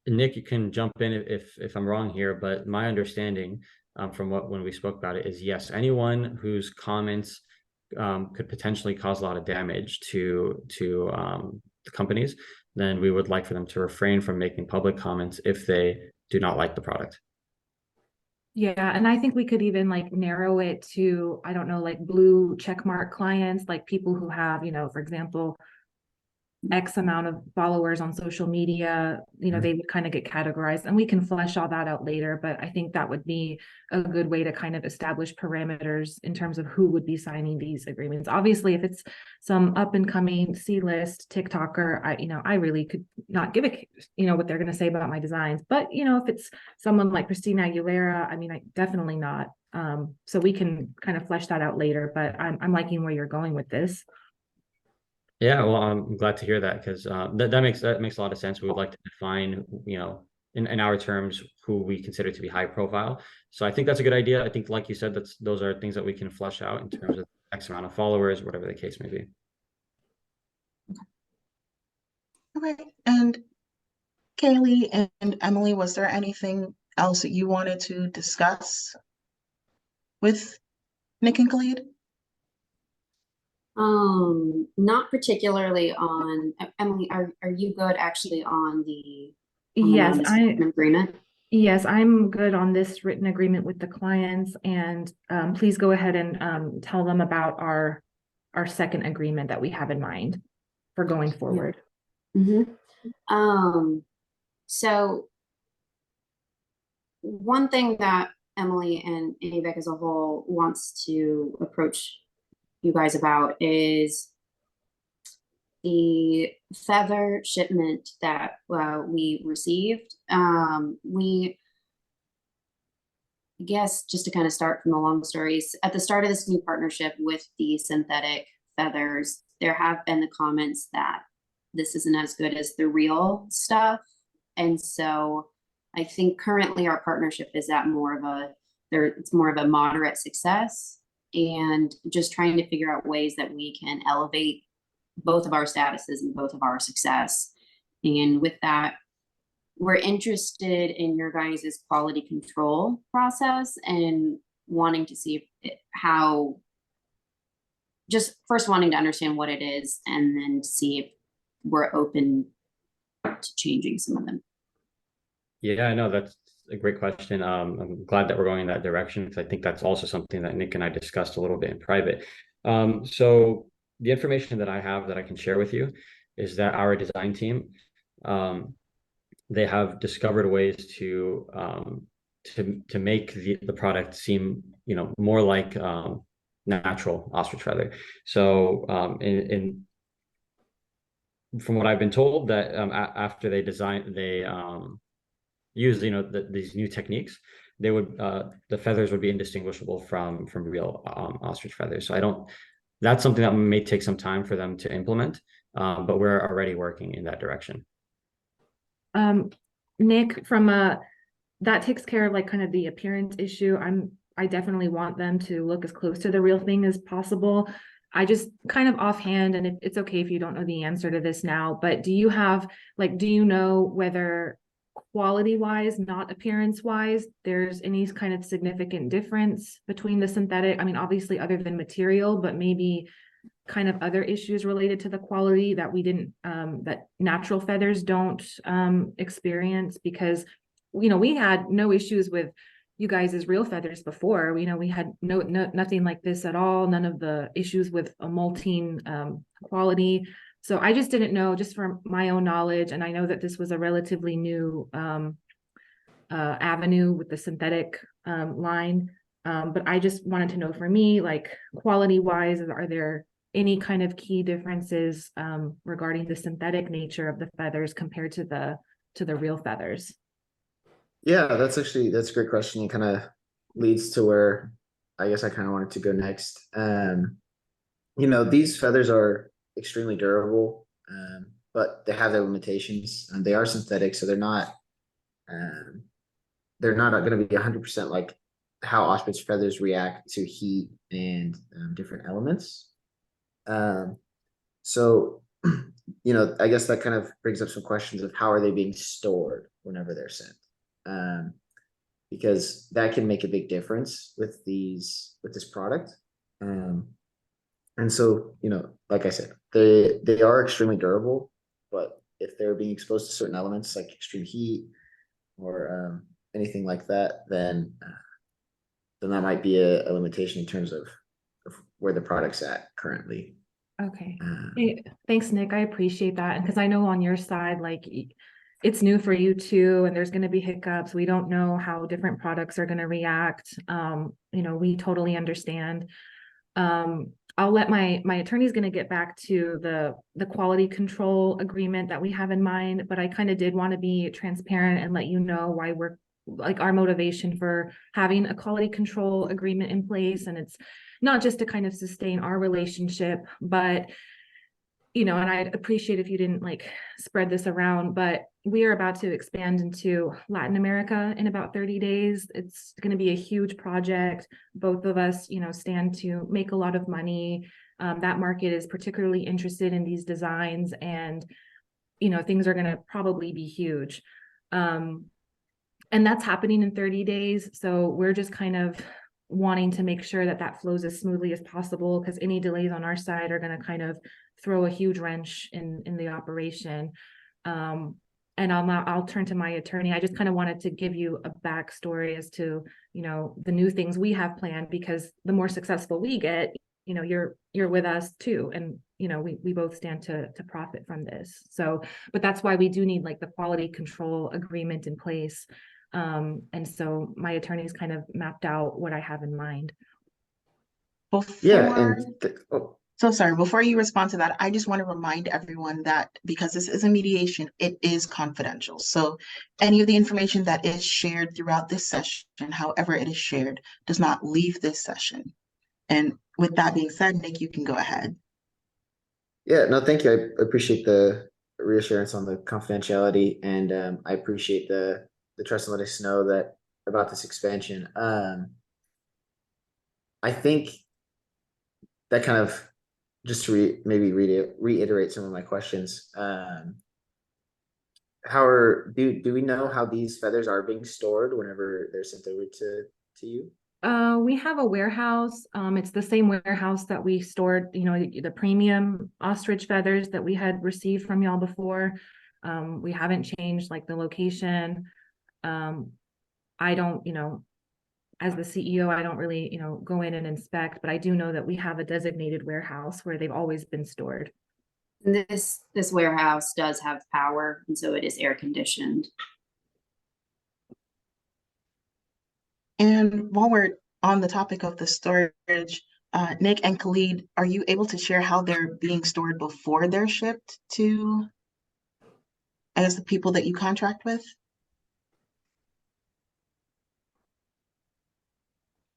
Nick, you can jump in if I'm wrong here, but my understanding from when we spoke about it is yes, anyone whose comments could potentially cause a lot of damage to the companies, then we would like for them to refrain from making public comments if they do not like the product. Yeah, and I think we could even like narrow it to, I don't know, like blue checkmark clients, like people who have, for example, X amount of followers on social media, they would kind of get categorized, and we can flesh all that out later. But I think that would be a good way to kind of establish parameters in terms of who would be signing these agreements. Obviously, if it's some up and coming C-list TikToker, I really could not give a, what they're going to say about my designs. But, if it's someone like Christina Aguilera, I definitely not. So we can kind of flesh that out later, but I'm liking where you're going with this. Yeah, well, I'm glad to hear that because that makes a lot of sense. We would like to define, in our terms, who we consider to be high profile. So I think that's a good idea. I think, like you said, those are things that we can flesh out in terms of X amount of followers, whatever the case may be. Okay, and Kaylee and Emily, was there anything else that you wanted to discuss with Nick and Khalid? Not particularly on, Emily, are you good actually on the Yes, non-disclosure agreement? Yes, I'm good on this written agreement with the clients, and please go ahead and tell them about our second agreement that we have in mind for going forward. So one thing that Emily and ABEC as a whole wants to approach you guys about is the feather shipment that we received. I guess just to kind of start from the long stories, at the start of this new partnership with the synthetic feathers, there have been the comments that this isn't as good as the real stuff. And so I think currently our partnership is at it's more of a moderate success, and just trying to figure out ways that we can elevate both of our statuses and both of our success. And with that, we're interested in your guys' quality control process and wanting to see just first wanting to understand what it is, and then see if we're open to changing some of them. Yeah, I know that's a great question. I'm glad that we're going in that direction because I think that's also something that Nick and I discussed a little bit in private. So the information that I have that I can share with you is that our design team, they have discovered ways to make the product seem, more like natural ostrich feather. So from what I've been told, that after they use these new techniques, they would the feathers would be indistinguishable from real ostrich feathers. So that's something that may take some time for them to implement, but we're already working in that direction. Nick, that takes care of like kind of the appearance issue. I definitely want them to look as close to the real thing as possible. I just kind of offhand, and it's okay if you don't know the answer to this now, but do you know whether quality wise, not appearance wise, there's any kind of significant difference between the synthetic? I mean, obviously other than material, but maybe kind of other issues related to the quality that that natural feathers don't experience? Because we had no issues with you guys' real feathers before. We had nothing like this at all, none of the issues with a molting quality. So I just didn't know, just from my own knowledge, and I know that this was a relatively new avenue with the synthetic line, but I just wanted to know, for me, like quality wise, are there any kind of key differences regarding the synthetic nature of the feathers compared to the real feathers? Yeah, that's a great question. It kind of leads to where I guess I kind of wanted to go next. These feathers are extremely durable, but they have their limitations, and they are synthetic, so they're not going to be 100% like how ostrich feathers react to heat and different elements. So I guess that kind of brings up some questions of how are they being stored whenever they're sent, because that can make a big difference with this product. And so, like I said, they are extremely durable, but if they're being exposed to certain elements like extreme heat or anything like that, then that might be a limitation in terms of where the product's at currently. Okay. Hey, thanks, Nick. I appreciate that. And because I know on your side, like it's new for you too, and there's going to be hiccups. We don't know how different products are going to react. We totally understand. I'll let my attorney's going to get back to the quality control agreement that we have in mind, but I kind of did want to be transparent and let you know why we're like our motivation for having a quality control agreement in place. And it's not just to kind of sustain our relationship, but and I'd appreciate if you didn't like spread this around, but we are about to expand into Latin America in about 30 days. It's going to be a huge project. Both of us, stand to make a lot of money. That market is particularly interested in these designs, and, things are going to probably be huge. And that's happening in 30 days. So we're just kind of wanting to make sure that that flows as smoothly as possible, because any delays on our side are going to kind of throw a huge wrench in the operation. And I'll turn to my attorney. I just kind of wanted to give you a backstory as to, the new things we have planned, because the more successful we get, you're with us too. And, we both stand to profit from this. So, but that's why we do need like the quality control agreement in place. And so my attorney's kind of mapped out what I have in mind. So sorry, before you respond to that, I just want to remind everyone that because this is a mediation, it is confidential. So any of the information that is shared throughout this session, however it is shared, does not leave this session. And with that being said, Nick, you can go ahead. Yeah, no, thank you. I appreciate the reassurance on the confidentiality, and I appreciate the trust and letting us know that about this expansion. I think that kind of, just to reiterate some of my questions. Do we know how these feathers are being stored whenever they're sent over to you? We have a warehouse. It's the same warehouse that we stored, the premium ostrich feathers that we had received from y'all before. We haven't changed like the location. I don't, as the CEO, I don't really, go in and inspect, but I do know that we have a designated warehouse where they've always been stored. This warehouse does have power, and so it is air conditioned. And while we're on the topic of the storage, Nick and Khalid, are you able to share how they're being stored before they're shipped to, I guess, the people that you contract with?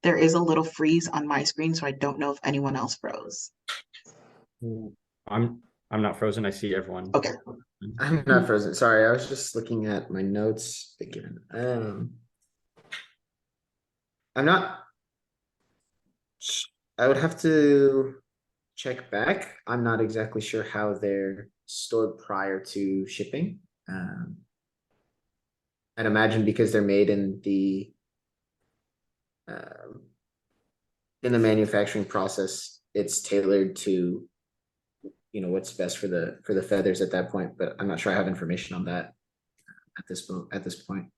There is a little freeze on my screen, so I don't know if anyone else froze. I'm not frozen. I see everyone. Okay. I'm not frozen. Sorry, I was just looking at my notes again. I'm not. I would have to check back. I'm not exactly sure how they're stored prior to shipping. I'd imagine because they're made in the manufacturing process, it's tailored to, what's best for the feathers at that point. But I'm not sure I have information on that at this point.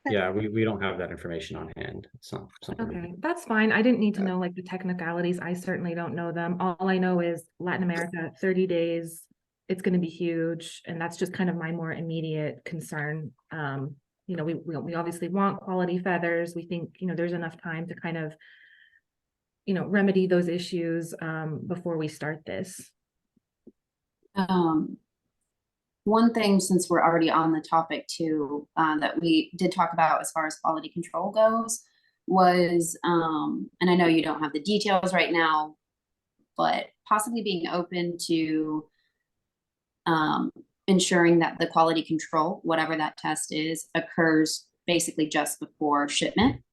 Yeah, we don't have that information on hand. It's not something. Okay, that's fine. I didn't need to know like the technicalities. I certainly don't know them. All I know is Latin America, 30 days, it's going to be huge. And that's just kind of my more immediate concern. We obviously want quality feathers. We think, there's enough time to kind of, remedy those issues before we start this. One thing, since we're already on the topic too, that we did talk about as far as quality control goes was, and I know you don't have the details right now, but possibly being open to ensuring that the quality control, whatever that test is, occurs basically just before shipment.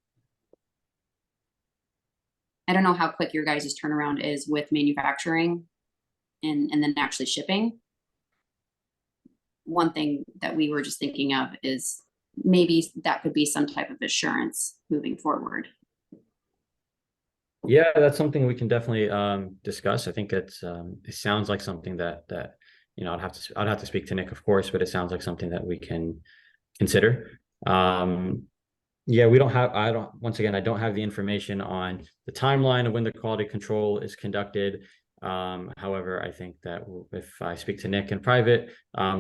I don't know how quick your guys' turnaround is with manufacturing and then actually shipping. One thing that we were just thinking of is maybe that could be some type of assurance moving forward. Yeah, that's something we can definitely discuss. I think it sounds like something that I'd have to speak to Nick, of course, but it sounds like something that we can consider. Yeah, once again, I don't have the information on the timeline of when the quality control is conducted. However, I think that if I speak to Nick in private,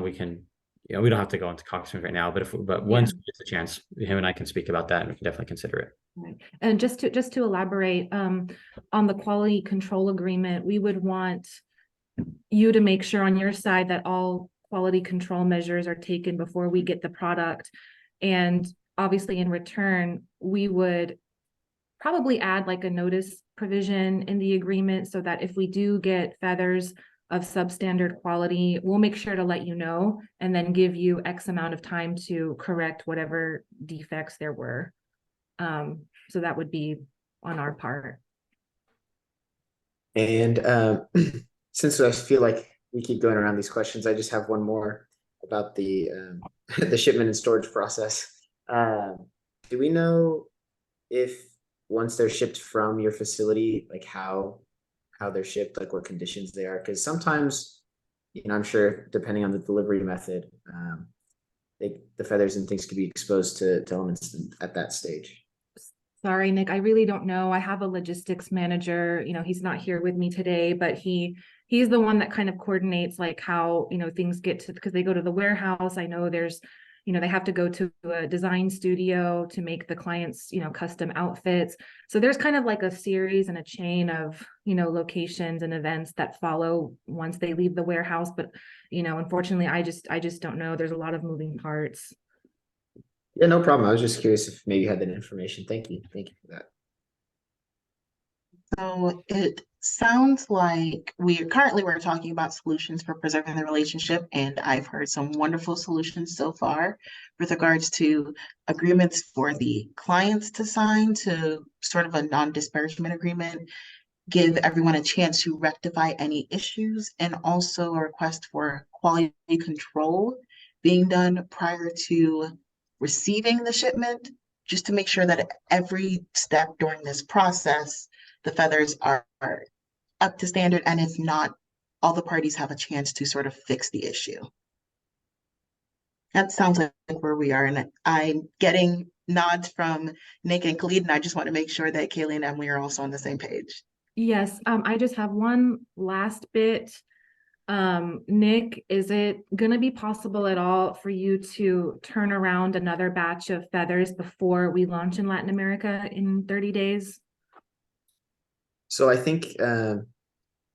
we can, we don't have to go into caucus right now, but once we get the chance, him and I can speak about that, and we can definitely consider it. Right. And just to elaborate on the quality control agreement, we would want you to make sure on your side that all quality control measures are taken before we get the product. And obviously in return, we would probably add like a notice provision in the agreement so that if we do get feathers of substandard quality, we'll make sure to let you know and then give you X amount of time to correct whatever defects there were. So that would be on our part. And since I feel like we keep going around these questions, I just have one more about the the shipment and storage process. Do we know if once they're shipped from your facility, like how they're shipped, like what conditions they are? Because sometimes, you know, I'm sure depending on the delivery method, the feathers and things could be exposed to elements at that stage. Sorry, Nick, I really don't know. I have a logistics manager, you know, he's not here with me today, but he's the one that kind of coordinates like how, you know, things get to, because they go to the warehouse. I know there's, you know, they have to go to a design studio to make the clients, you know, custom outfits. So there's kind of like a series and a chain of, you know, locations and events that follow once they leave the warehouse. But, you know, unfortunately, I just don't know. There's a lot of moving parts. Yeah, no problem. I was just curious if maybe you had that information. Thank you. Thank you for that. So it sounds like we're talking about solutions for preserving the relationship, and I've heard some wonderful solutions so far with regards to agreements for the clients to sign, to sort of a non-disparagement agreement, give everyone a chance to rectify any issues, and also a request for quality control being done prior to receiving the shipment, just to make sure that every step during this process, the feathers are up to standard, and if not, all the parties have a chance to sort of fix the issue. That sounds like where we are, and I'm getting nods from Nick and Khalid, and I just want to make sure that Kaylee and Emily are also on the same page. Yes, I just have one last bit. Nick, is it going to be possible at all for you to turn around another batch of feathers before we launch in Latin America in 30 days? So I think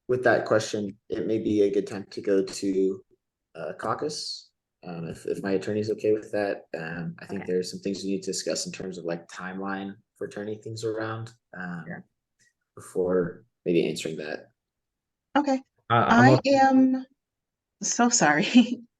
with that question, it may be a good time to go to caucus. If my attorney's okay with that, I think there's some things we need to discuss in terms of like timeline for turning things around before maybe answering that. Okay. I'm I am so sorry.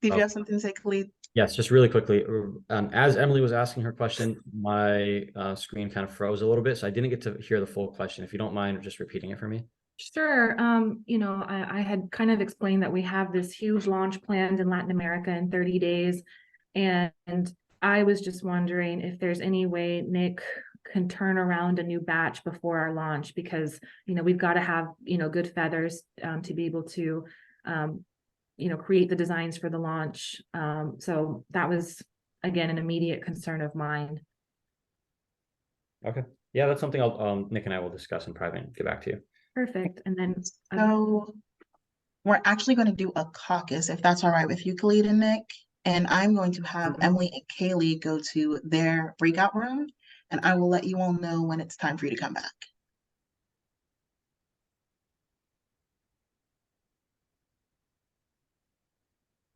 Did you have something to say, Khalid? Yes, just really quickly. As Emily was asking her question, my screen kind of froze a little bit, so I didn't get to hear the full question. If you don't mind just repeating it for me. Sure. You know, I had kind of explained that we have this huge launch planned in Latin America in 30 days. And I was just wondering if there's any way Nick can turn around a new batch before our launch, because, you know, we've got to have, you know, good feathers to be able to, you know, create the designs for the launch. So that was, again, an immediate concern of mine. Okay. Yeah, that's something I'll Nick and I will discuss in private and get back to you. Perfect. And then so we're actually going to do a caucus, if that's all right with you, Khalid and Nick. And I'm going to have Emily and Kaylee go to their breakout room, and I will let you all know when it's time for you to come back.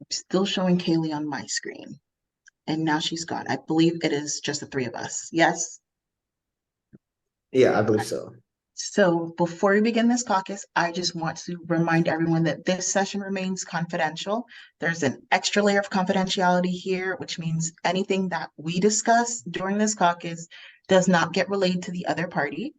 I'm still showing Kaylee on my screen, and now she's gone. I believe it is just the three of us. Yes? Yeah, I believe so. So before we begin this caucus, I just want to remind everyone that this session remains confidential. There's an extra layer of confidentiality here, which means anything that we discuss during this caucus does not get relayed to the other party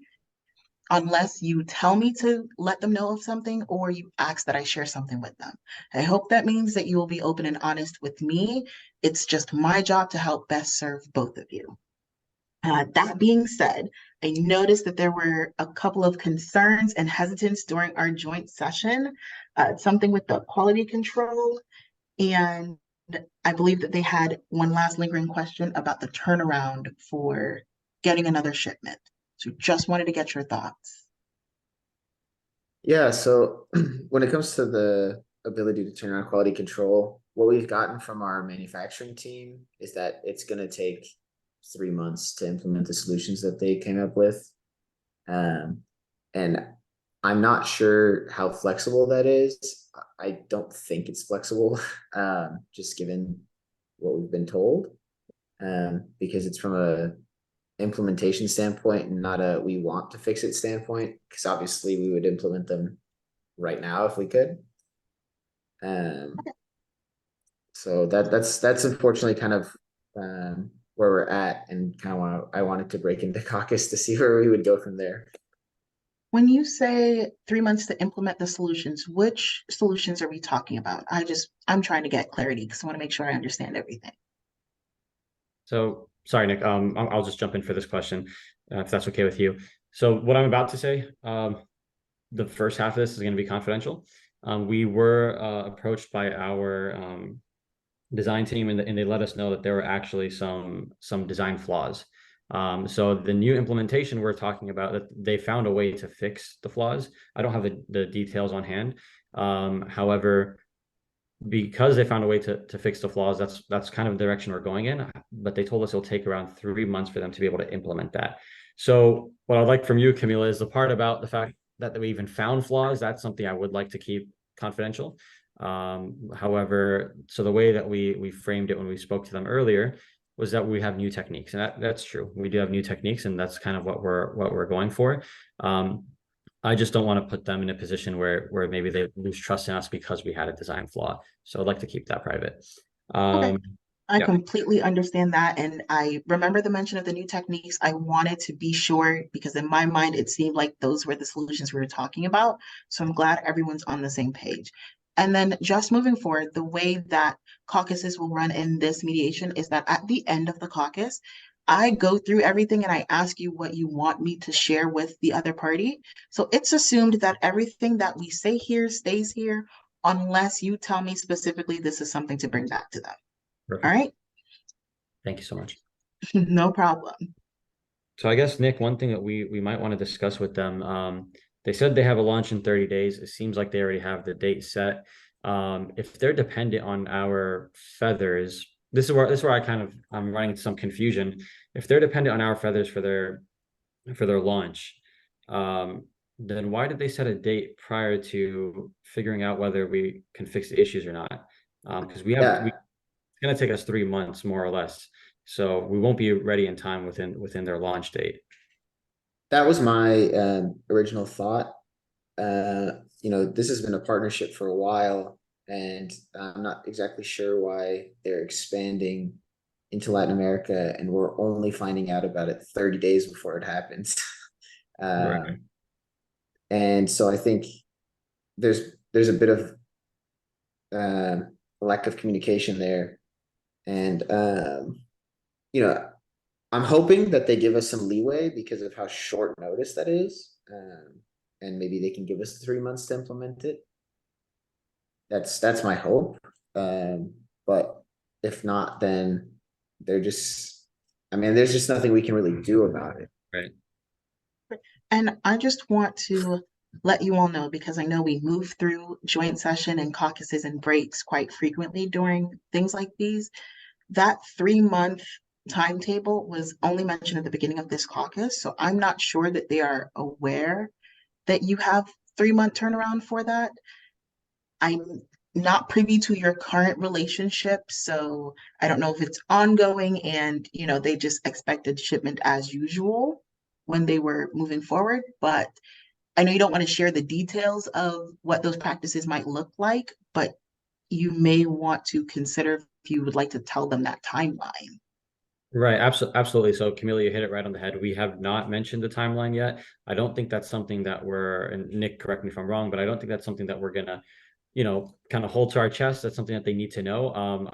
unless you tell me to let them know of something or you ask that I share something with them. I hope that means that you will be open and honest with me. It's just my job to help best serve both of you. That being said, I noticed that there were a couple of concerns and hesitance during our joint session, something with the quality control, and I believe that they had one last lingering question about the turnaround for getting another shipment. So just wanted to get your thoughts. Yeah, so when it comes to the ability to turn on quality control, what we've gotten from our manufacturing team is that it's going to take 3 months to implement the solutions that they came up with. And I'm not sure how flexible that is. I don't think it's flexible, just given what we've been told, because it's from a implementation standpoint and not a we want to fix it standpoint, because obviously we would implement them right now if we could. So that's unfortunately kind of where we're at, and kind of I wanted to break into caucus to see where we would go from there. When you say 3 months to implement the solutions, which solutions are we talking about? I'm trying to get clarity because I want to make sure I understand everything. So sorry, Nick, I'll just jump in for this question, if that's okay with you. So what I'm about to say, the first half of this is going to be confidential. We were approached by our design team, and they let us know that there were actually some design flaws. So the new implementation we're talking about, that they found a way to fix the flaws. I don't have the details on hand. However, because they found a way to fix the flaws, that's kind of the direction we're going in. But they told us it'll take around 3 months for them to be able to implement that. So what I'd like from you, Camila, is the part about the fact that we even found flaws. That's something I would like to keep confidential. However, so the way that we framed it when we spoke to them earlier was that we have new techniques, and that's true. We do have new techniques, and that's kind of what we're going for. I just don't want to put them in a position where maybe they lose trust in us because we had a design flaw. So I'd like to keep that private. Okay. I yeah. completely understand that. And I remember the mention of the new techniques. I wanted to be sure because in my mind, it seemed like those were the solutions we were talking about. So I'm glad everyone's on the same page. And then just moving forward, the way that caucuses will run in this mediation is that at the end of the caucus, I go through everything and I ask you what you want me to share with the other party. So it's assumed that everything that we say here stays here unless you tell me specifically this is something to bring back to them. Perfect. All right. Thank you so much. No problem. So I guess, Nick, one thing that we might want to discuss with them, they said they have a launch in 30 days. It seems like they already have the date set. If they're dependent on our feathers, this is where I'm running into some confusion. If they're dependent on our feathers for their launch, then why did they set a date prior to figuring out whether we can fix the issues or not? Because it's going to take us 3 months more or less. So we won't be ready in time within their launch date. That was my original thought. This has been a partnership for a while, and I'm not exactly sure why they're expanding into Latin America, and we're only finding out about it 30 days before it happens. Right. And so I think there's a bit of lack of communication there, and I'm hoping that they give us some leeway because of how short notice that is, and maybe they can give us 3 months to implement it. That's my hope. But if not, then there's just nothing we can really do about it. Right. And I just want to let you all know, because I know we move through joint session and caucuses and breaks quite frequently during things like these, that 3-month timetable was only mentioned at the beginning of this caucus. So I'm not sure that they are aware that you have 3-month turnaround for that. I'm not privy to your current relationship, so I don't know if it's ongoing and they just expected shipment as usual when they were moving forward. But I know you don't want to share the details of what those practices might look like, but you may want to consider if you would like to tell them that timeline. Right. Absolutely. So Camila, you hit it right on the head. We have not mentioned the timeline yet. I don't think that's something that and Nick, correct me if I'm wrong, but I don't think that's something that we're gonna, kind of hold to our chest. That's something that they need to know.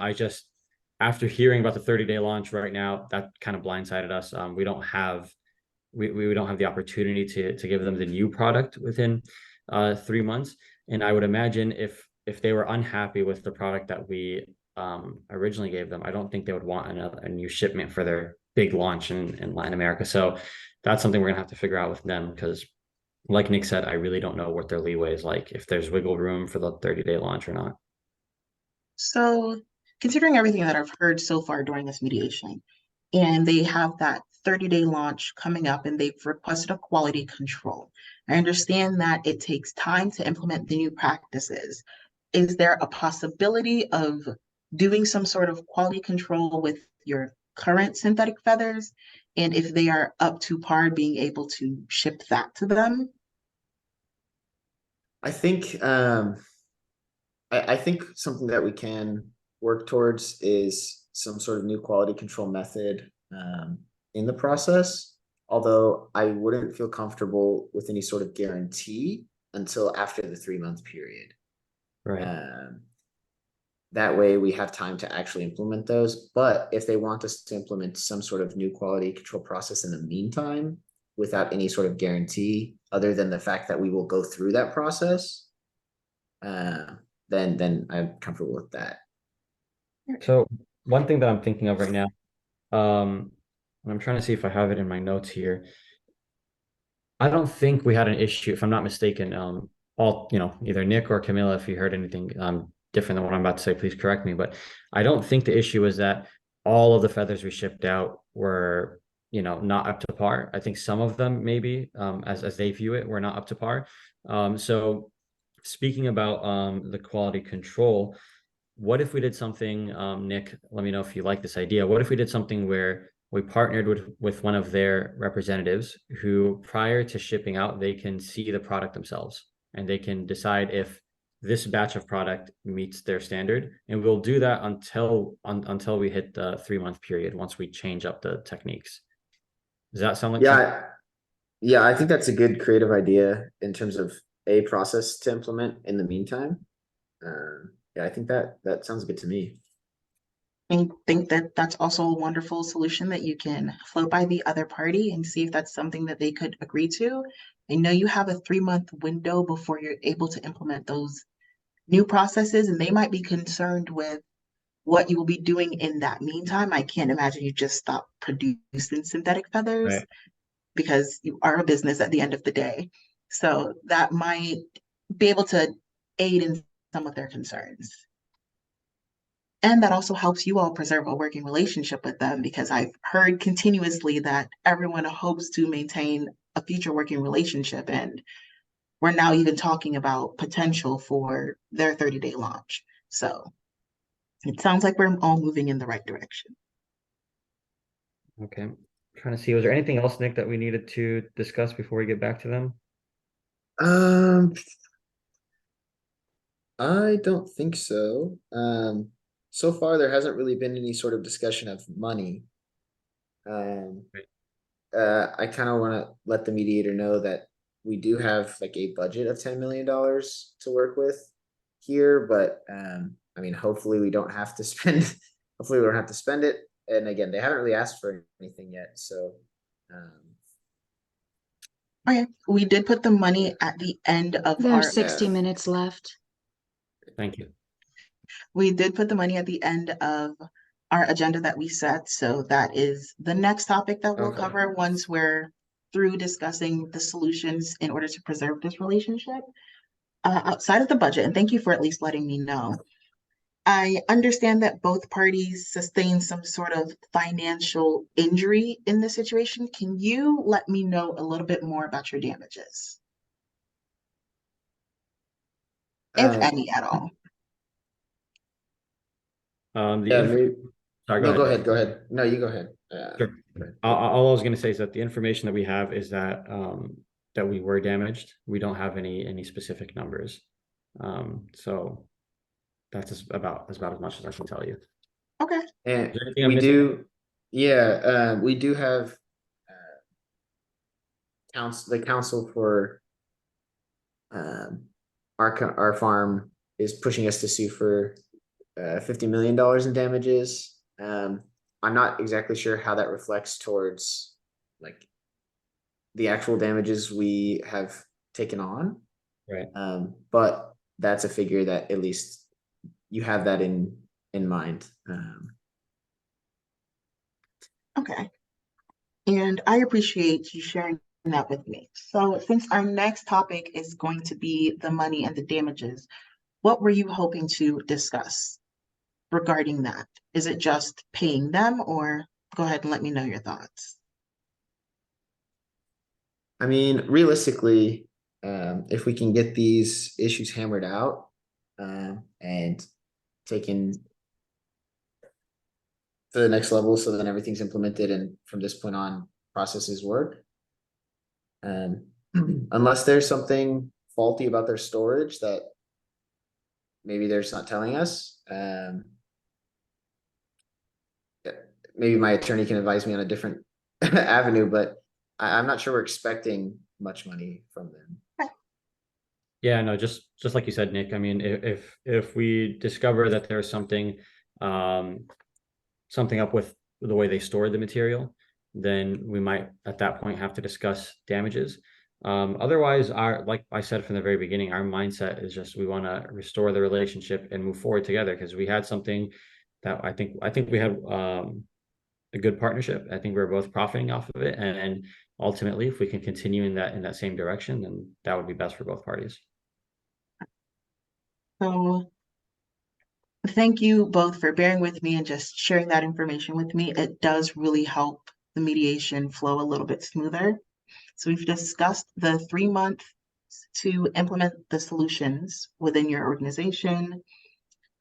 After hearing about the 30-day launch right now, that kind of blindsided us. We don't have the opportunity to give them the new product within 3 months. And I would imagine if they were unhappy with the product that we originally gave them, I don't think they would want a new shipment for their big launch in Latin America. So that's something we're gonna have to figure out with them, because like Nick said, I really don't know what their leeway is like, if there's wiggle room for the 30-day launch or not. So considering everything that I've heard so far during this mediation, and they have that 30-day launch coming up and they've requested a quality control. I understand that it takes time to implement the new practices. Is there a possibility of doing some sort of quality control with your current synthetic feathers? And if they are up to par, being able to ship that to them? I think I think something that we can work towards is some sort of new quality control method in the process. Although I wouldn't feel comfortable with any sort of guarantee until after the 3-month period. Right. That way we have time to actually implement those. But if they want us to implement some sort of new quality control process in the meantime, without any sort of guarantee, other than the fact that we will go through that process, then I'm comfortable with that. So one thing that I'm thinking of right now, and I'm trying to see if I have it in my notes here. I don't think we had an issue, if I'm not mistaken. Either Nick or Camilla, if you heard anything different than what I'm about to say, please correct me. But I don't think the issue is that all of the feathers we shipped out were, not up to par. I think some of them maybe, as they view it, were not up to par. So speaking about the quality control, what if we did something, Nick, let me know if you like this idea. What if we did something where we partnered with one of their representatives who, prior to shipping out, they can see the product themselves and they can decide if this batch of product meets their standard. And we'll do that until we hit the 3-month period, once we change up the techniques. Does that sound like something? Yeah, I think that's a good creative idea in terms of a process to implement in the meantime. Yeah, I think that sounds good to me. I think that that's also a wonderful solution that you can float by the other party and see if that's something that they could agree to. I know you have a 3-month window before you're able to implement those new processes, and they might be concerned with what you will be doing in that meantime. I can't imagine you just stop producing synthetic feathers, Right. because you are a business at the end of the day. So that might be able to aid in some of their concerns. And that also helps you all preserve a working relationship with them, because I've heard continuously that everyone hopes to maintain a future working relationship. And we're now even talking about potential for their 30-day launch. So it sounds like we're all moving in the right direction. Okay. I'm trying to see, was there anything else, Nick, that we needed to discuss before we get back to them? I don't think so. So far there hasn't really been any sort of discussion of money. I kind of want to let the mediator know that we do have like a budget of $10 million to work with here, but I mean, hopefully we don't have to spend. Hopefully we don't have to spend it. And again, they haven't really asked for anything yet, so. Okay, we did put the money at the end of There's 60 minutes left. Thank you. We did put the money at the end of our agenda that we set. So that is the next topic that we'll cover once we're through discussing the solutions in order to preserve this relationship outside of the budget. And thank you for at least letting me know. I understand that both parties sustained some sort of financial injury in this situation. Can you let me know a little bit more about your damages? If any at all. Sorry, go ahead. No, you go ahead. Sure. All I was going to say is that the information that we have is that that we were damaged. We don't have any specific numbers, so that's about as much as I can tell you. Okay. And we do, we do have the counsel for our farm is pushing us to sue for $50 million in damages. I'm not exactly sure how that reflects towards like the actual damages we have taken on. Right. But that's a figure that at least you have that in mind. Okay. And I appreciate you sharing that with me. So since our next topic is going to be the money and the damages, what were you hoping to discuss regarding that? Is it just paying them, or go ahead and let me know your thoughts? I mean, realistically, if we can get these issues hammered out and taken to the next level, so then everything's implemented and from this point on processes work. Unless there's something faulty about their storage that maybe they're just not telling us. Maybe my attorney can advise me on a different avenue, but I'm not sure we're expecting much money from them. Yeah, no, just like you said, Nick. I mean, if we discover that there's something something up with the way they stored the material, then we might at that point have to discuss damages. Otherwise, like I said from the very beginning, our mindset is just we want to restore the relationship and move forward together, because we had something that I think we had a good partnership. I think we're both profiting off of it, and ultimately, if we can continue in that same direction, then that would be best for both parties. So thank you both for bearing with me and just sharing that information with me. It does really help the mediation flow a little bit smoother. So we've discussed the 3 months to implement the solutions within your organization.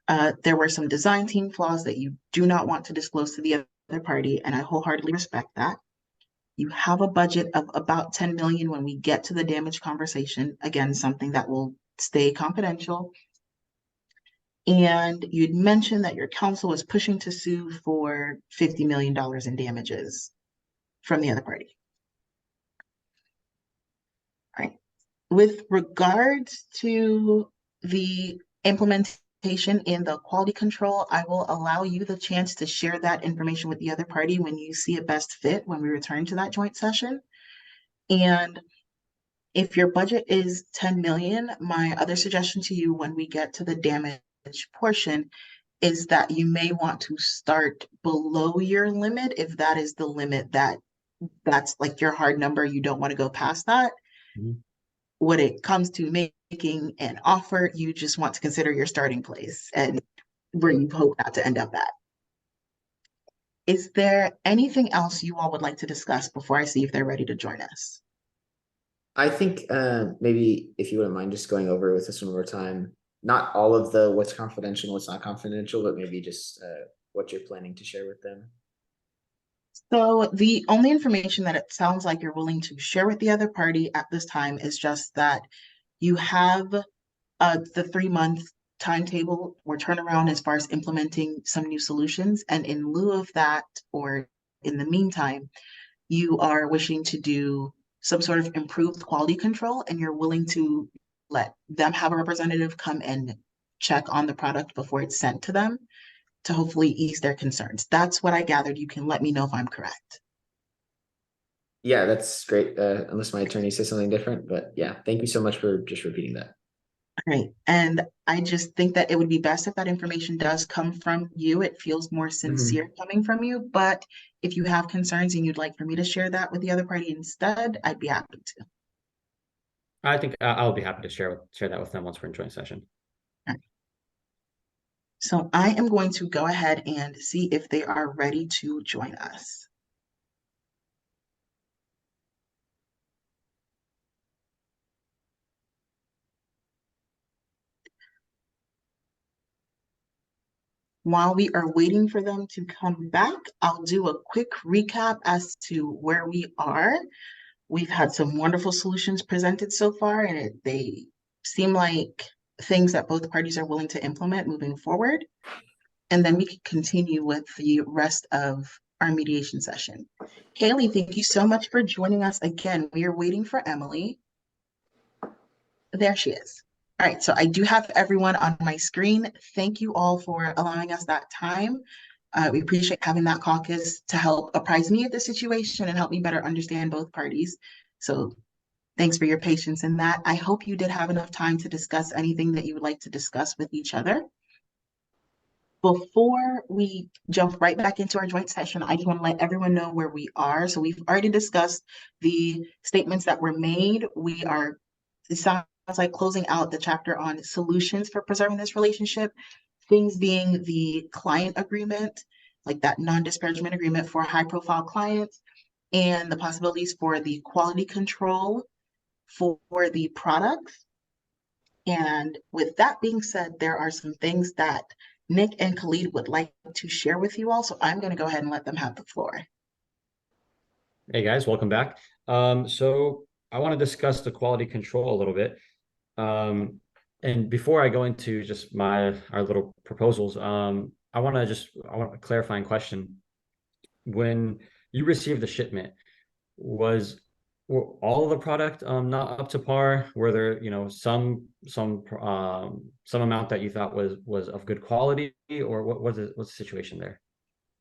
There were some design team flaws that you do not want to disclose to the other party, and I wholeheartedly respect that. You have a budget of about 10 million when we get to the damage conversation. Again, something that will stay confidential. And you'd mentioned that your counsel was pushing to sue for $50 million in damages from the other party. All right. With regards to the implementation in the quality control, I will allow you the chance to share that information with the other party when you see it best fit when we return to that joint session. And if your budget is 10 million, my other suggestion to you when we get to the damage portion is that you may want to start below your limit if that is the limit that's like your hard number. You don't want to go past that. Mm-hmm. When it comes to making an offer, you just want to consider your starting place and where you hope not to end up at. Is there anything else you all would like to discuss before I see if they're ready to join us? I think maybe if you wouldn't mind just going over with us one more time, not all of the what's confidential and what's not confidential, but maybe just what you're planning to share with them. So the only information that it sounds like you're willing to share with the other party at this time is just that you have the 3-month timetable or turnaround as far as implementing some new solutions. And in lieu of that, or in the meantime, you are wishing to do some sort of improved quality control, and you're willing to let them have a representative come and check on the product before it's sent to them to hopefully ease their concerns. That's what I gathered. You can let me know if I'm correct. Yeah, that's great. Unless my attorney says something different, but yeah, thank you so much for just repeating that. Great. And I just think that it would be best if that information does come from you. It feels more sincere coming from you. But if you have concerns and you'd like for me to share that with the other party instead, I'd be happy to. I think I'll be happy to share that with them once we're in joint session. All right. So I am going to go ahead and see if they are ready to join us. While we are waiting for them to come back, I'll do a quick recap as to where we are. We've had some wonderful solutions presented so far, and they seem like things that both parties are willing to implement moving forward. And then we can continue with the rest of our mediation session. Kaylee, thank you so much for joining us again. We are waiting for Emily. There she is. All right, so I do have everyone on my screen. Thank you all for allowing us that time. We appreciate having that caucus to help apprise me of the situation and help me better understand both parties. So thanks for your patience in that. I hope you did have enough time to discuss anything that you would like to discuss with each other. Before we jump right back into our joint session, I just want to let everyone know where we are. So we've already discussed the statements that were made. It sounds like closing out the chapter on solutions for preserving this relationship, things being the client agreement, like that non-disparagement agreement for high profile clients, and the possibilities for the quality control for the products. And with that being said, there are some things that Nick and Khalid would like to share with you all. So I'm going to go ahead and let them have the floor. Hey guys, welcome back. So I want to discuss the quality control a little bit. And before I go into just our little proposals, I want a clarifying question. When you received the shipment, were all of the product not up to par? Were there, some amount that you thought was of good quality, or what's the situation there?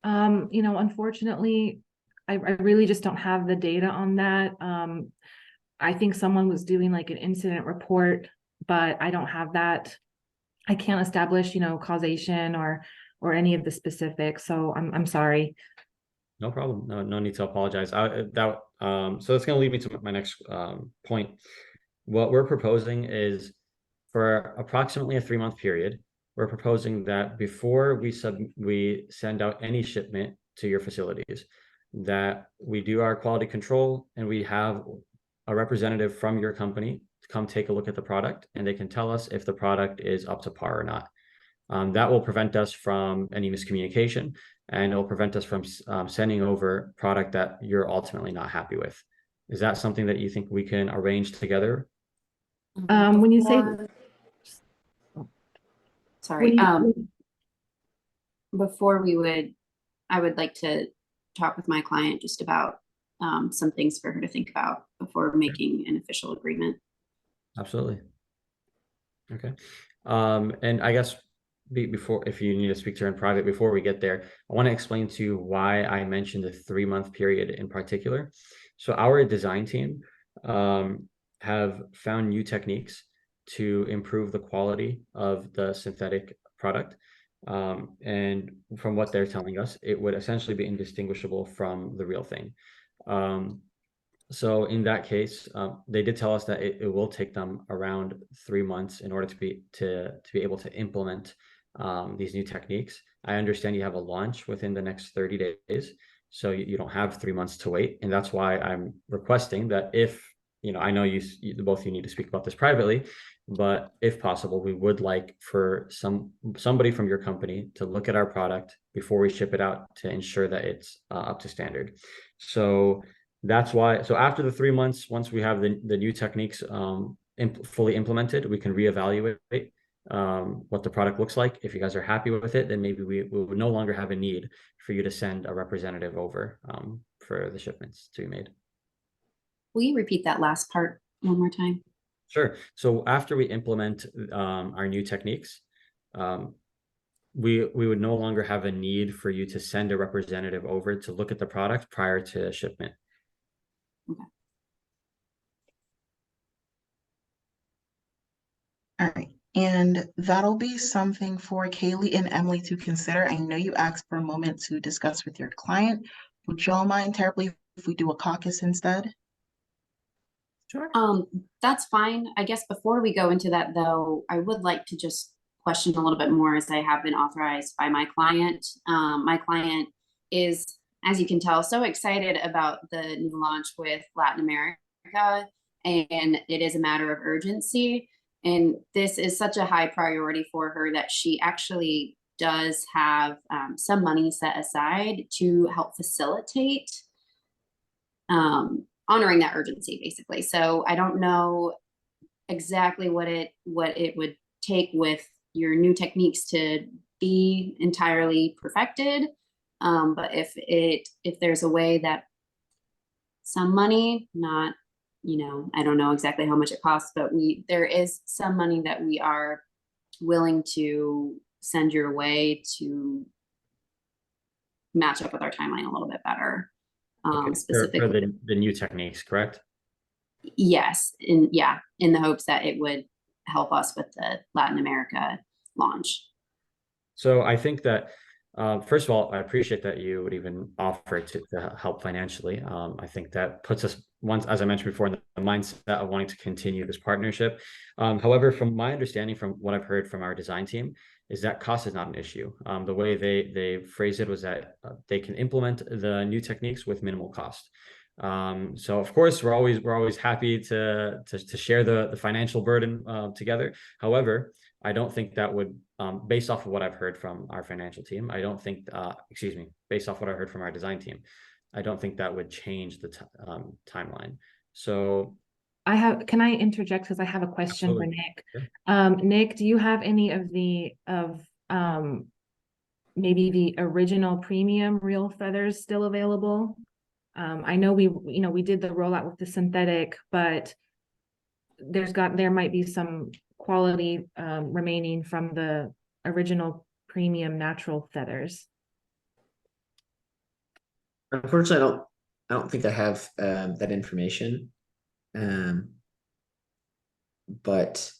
Unfortunately, I really just don't have the data on that. I think someone was doing like an incident report, but I don't have that. I can't establish, causation or any of the specifics. So I'm sorry. No problem. No need to apologize. So that's going to lead me to my next point. What we're proposing is, for approximately a 3-month period, we're proposing that before we send out any shipment to your facilities, that we do our quality control and we have a representative from your company to come take a look at the product, and they can tell us if the product is up to par or not. That will prevent us from any miscommunication, and it'll prevent us from sending over product that you're ultimately not happy with. Is that something that you think we can arrange together? When you say, Sorry, before I would like to talk with my client just about some things for her to think about before making an official agreement. Absolutely. Okay. And I guess before, if you need to speak to her in private, before we get there, I want to explain to you why I mentioned the 3-month period in particular. So our design team have found new techniques to improve the quality of the synthetic product. And from what they're telling us, it would essentially be indistinguishable from the real thing. So in that case, they did tell us that it will take them around 3 months in order to be able to implement these new techniques. I understand you have a launch within the next 30 days, so you don't have 3 months to wait, and that's why I'm requesting that if, I know both of you need to speak about this privately, but if possible, we would like for somebody from your company to look at our product before we ship it out to ensure that it's up to standard. So that's why. So after the 3 months, once we have the new techniques fully implemented, we can reevaluate what the product looks like. If you guys are happy with it, then maybe we would no longer have a need for you to send a representative over for the shipments to be made. Will you repeat that last part one more time? Sure. So after we implement our new techniques, we would no longer have a need for you to send a representative over to look at the product prior to shipment. Okay. All right. And that'll be something for Kaylee and Emily to consider. I know you asked for a moment to discuss with your client. Would y'all mind terribly if we do a caucus instead? sure. That's fine. I guess before we go into that though, I would like to just question a little bit more, as I have been authorized by my client. My client is, as you can tell, so excited about the new launch with Latin America, and it is a matter of urgency. And this is such a high priority for her that she actually does have some money set aside to help facilitate honoring that urgency, basically. So I don't know exactly what it would take with your new techniques to be entirely perfected. But if there's a way that some money, not, I don't know exactly how much it costs, but there is some money that we are willing to send your way to match up with our timeline a little bit better. Okay. Specifically for the new techniques, correct? Yes, in the hopes that it would help us with the Latin America launch. So I think that first of all, I appreciate that you would even offer to help financially. I think that puts us, once, as I mentioned before, in the mindset of wanting to continue this partnership. However, from my understanding, from what I've heard from our design team, is that cost is not an issue. The way they phrased it was that they can implement the new techniques with minimal cost. So of course, we're always happy to share the financial burden together. However, I don't think that would, based off of what I've heard from our financial team, I don't think, based off what I heard from our design team, I don't think that would change the timeline. So can I interject because I have a question for Absolutely. Nick? Yeah. Nick, do you have any of maybe the original premium real feathers still available? I know we did the rollout with the synthetic, but there might be some quality remaining from the original premium natural feathers. Unfortunately, I don't think I have that information. But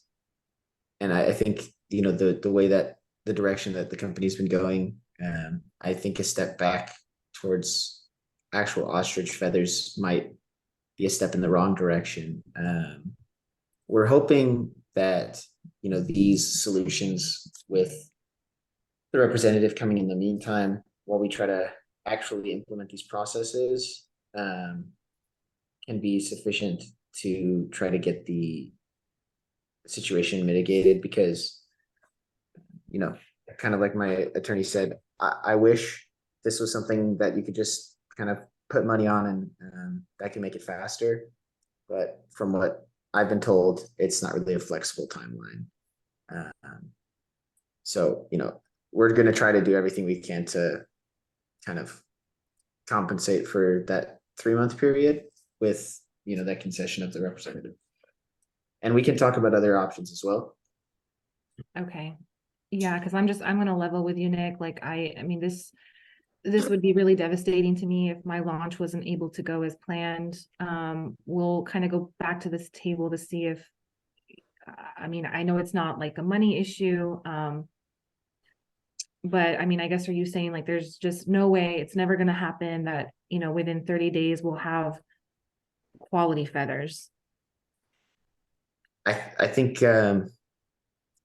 I think the way that the direction that the company's been going, I think a step back towards actual ostrich feathers might be a step in the wrong direction. We're hoping that these solutions with the representative coming in the meantime, while we try to actually implement these processes, can be sufficient to try to get the situation mitigated, because kind of like my attorney said, I wish this was something that you could just kind of put money on and that can make it faster, but from what I've been told, it's not really a flexible timeline. So we're going to try to do everything we can to kind of compensate for that 3-month period with that concession of the representative. And we can talk about other options as well. Okay. Yeah, because I'm going to level with you, Nick. Like, I mean, this would be really devastating to me if my launch wasn't able to go as planned. We'll kind of go back to this table to see if, I mean, I know it's not like a money issue. But I mean, I guess, are you saying like there's just no way, it's never going to happen that, within 30 days we'll have quality feathers? I think I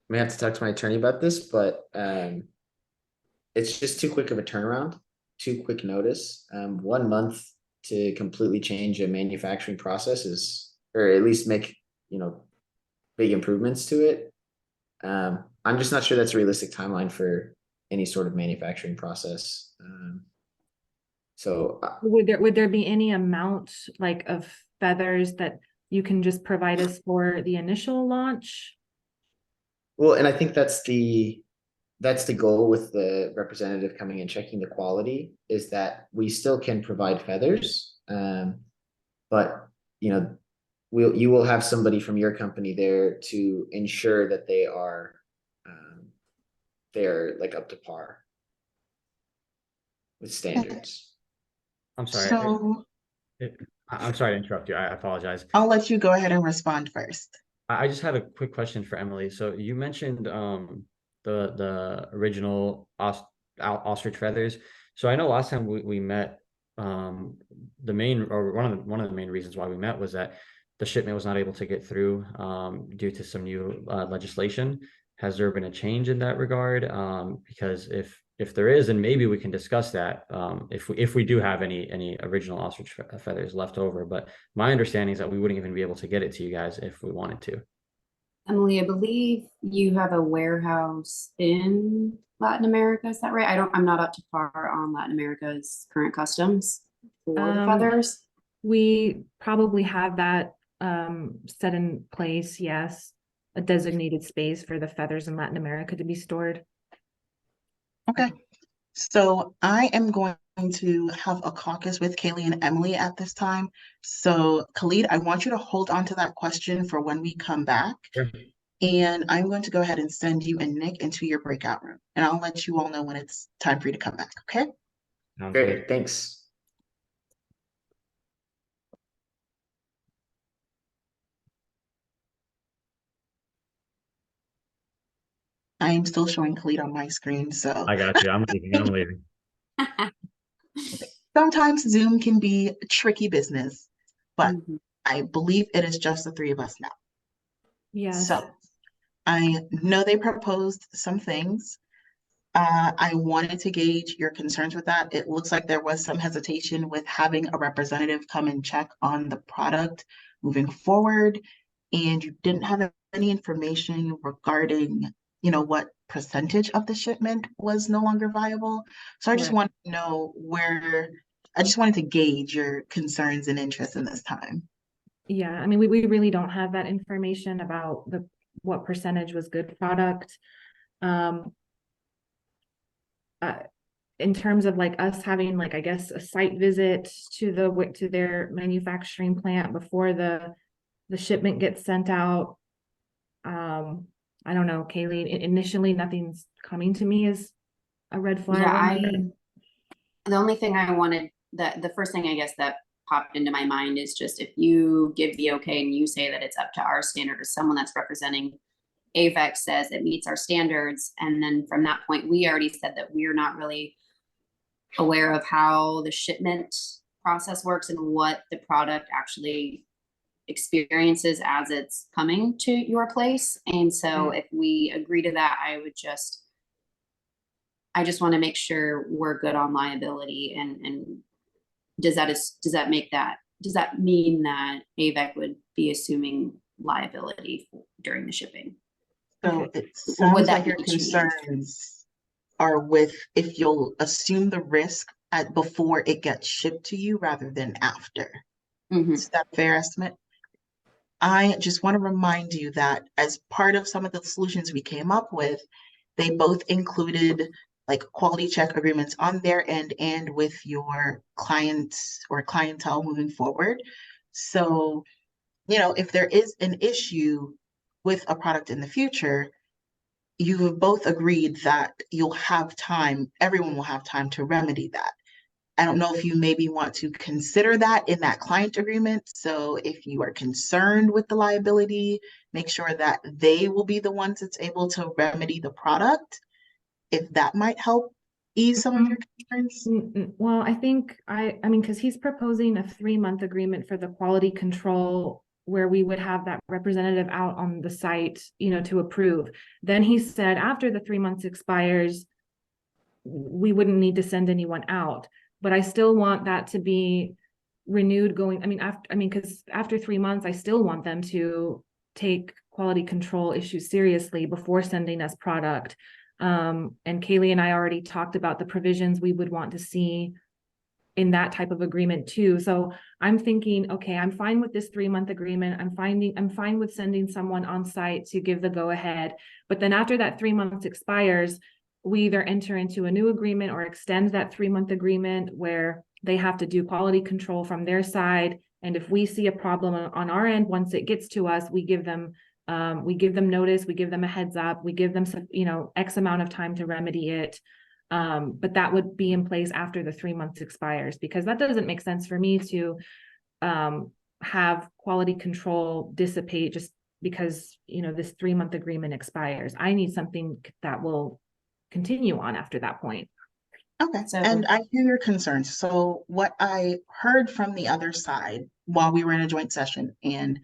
may have to talk to my attorney about this, but it's just too quick of a turnaround, too quick notice. 1 month to completely change a manufacturing process or at least make big improvements to it. I'm just not sure that's a realistic timeline for any sort of manufacturing process. So would there be any amount like of feathers that you can just provide us for the initial launch? Well, and I think that's the goal with the representative coming and checking the quality, is that we still can provide feathers, but you will have somebody from your company there to ensure that they're like up to par with standards. I'm sorry. So I'm sorry to interrupt you. I apologize. I'll let you go ahead and respond first. I just had a quick question for Emily. So you mentioned the original ostrich feathers. So I know last time we met, the main, or one of the main reasons why we met was that the shipment was not able to get through due to some new legislation. Has there been a change in that regard? Because if there is, then maybe we can discuss that if we do have any original ostrich feathers left over. But my understanding is that we wouldn't even be able to get it to you guys if we wanted to. Emily, I believe you have a warehouse in Latin America. Is that right? I'm not up to par on Latin America's current customs for the feathers. We probably have that set in place. Yes. A designated space for the feathers in Latin America to be stored. Okay. So I am going to have a caucus with Kaylee and Emily at this time. So Khalid, I want you to hold on to that question for when we come back. Sure. And I'm going to go ahead and send you and Nick into your breakout room. And I'll let you all know when it's time for you to come back, okay? Sounds Great, good. thanks. I am still showing Khalid on my screen, so I got you. I'm leaving. sometimes Zoom can be tricky business, but Mhm. I believe it is just the three of us now. Yes. So I know they proposed some things. I wanted to gauge your concerns with that. It looks like there was some hesitation with having a representative come and check on the product moving forward, and you didn't have any information regarding, what percentage of the shipment was no longer viable. So I just Correct. want to know I just wanted to gauge your concerns and interests in this time. Yeah, I mean, we really don't have that information about what percentage was good product. In terms of like us having like, I guess, a site visit to their manufacturing plant before the shipment gets sent out. I don't know, Kaylee, initially nothing's coming to me as a red flag. Yeah, the only thing I wanted, the first thing I guess that popped into my mind is just if you give the okay and you say that it's up to our standard, or someone that's representing AVEC says it meets our standards, and then from that point, we already said that we're not really aware of how the shipment process works and what the product actually experiences as it's coming to your place. And so if we agree to that, I just want to make sure we're good on liability. And does that mean that AVEC would be assuming liability during the shipping? So it sounds like your concerns are with if you'll assume the risk before it gets shipped to you rather than after. Is that a fair estimate? I just want to remind you that as part of some of the solutions we came up with, they both included like quality check agreements on their end and with your clients or clientele moving forward. So, if there is an issue with a product in the future, you have both agreed that everyone will have time to remedy that. I don't know if you maybe want to consider that in that client agreement. So if you are concerned with the liability, make sure that they will be the ones that's able to remedy the product, if that might help ease some of your concerns. Well, I think I mean, because he's proposing a 3-month agreement for the quality control where we would have that representative out on the site, to approve. Then he said after the 3 months expires, we wouldn't need to send anyone out. But I still want that to be renewed because after 3 months, I still want them to take quality control issues seriously before sending us product. And Kaylee and I already talked about the provisions we would want to see in that type of agreement too. So I'm thinking, okay, I'm fine with this 3-month agreement. I'm fine with sending someone on site to give the go ahead. But then after that 3 months expires, we either enter into a new agreement or extend that 3-month agreement where they have to do quality control from their side. And if we see a problem on our end, once it gets to us, we give them notice, we give them a heads up, we give them some, X amount of time to remedy it. But that would be in place after the 3 months expires, because that doesn't make sense for me to have quality control dissipate just because, this 3-month agreement expires. I need something that will continue on after that point. Okay, and I hear your concerns. So what I heard from the other side while we were in a joint session, and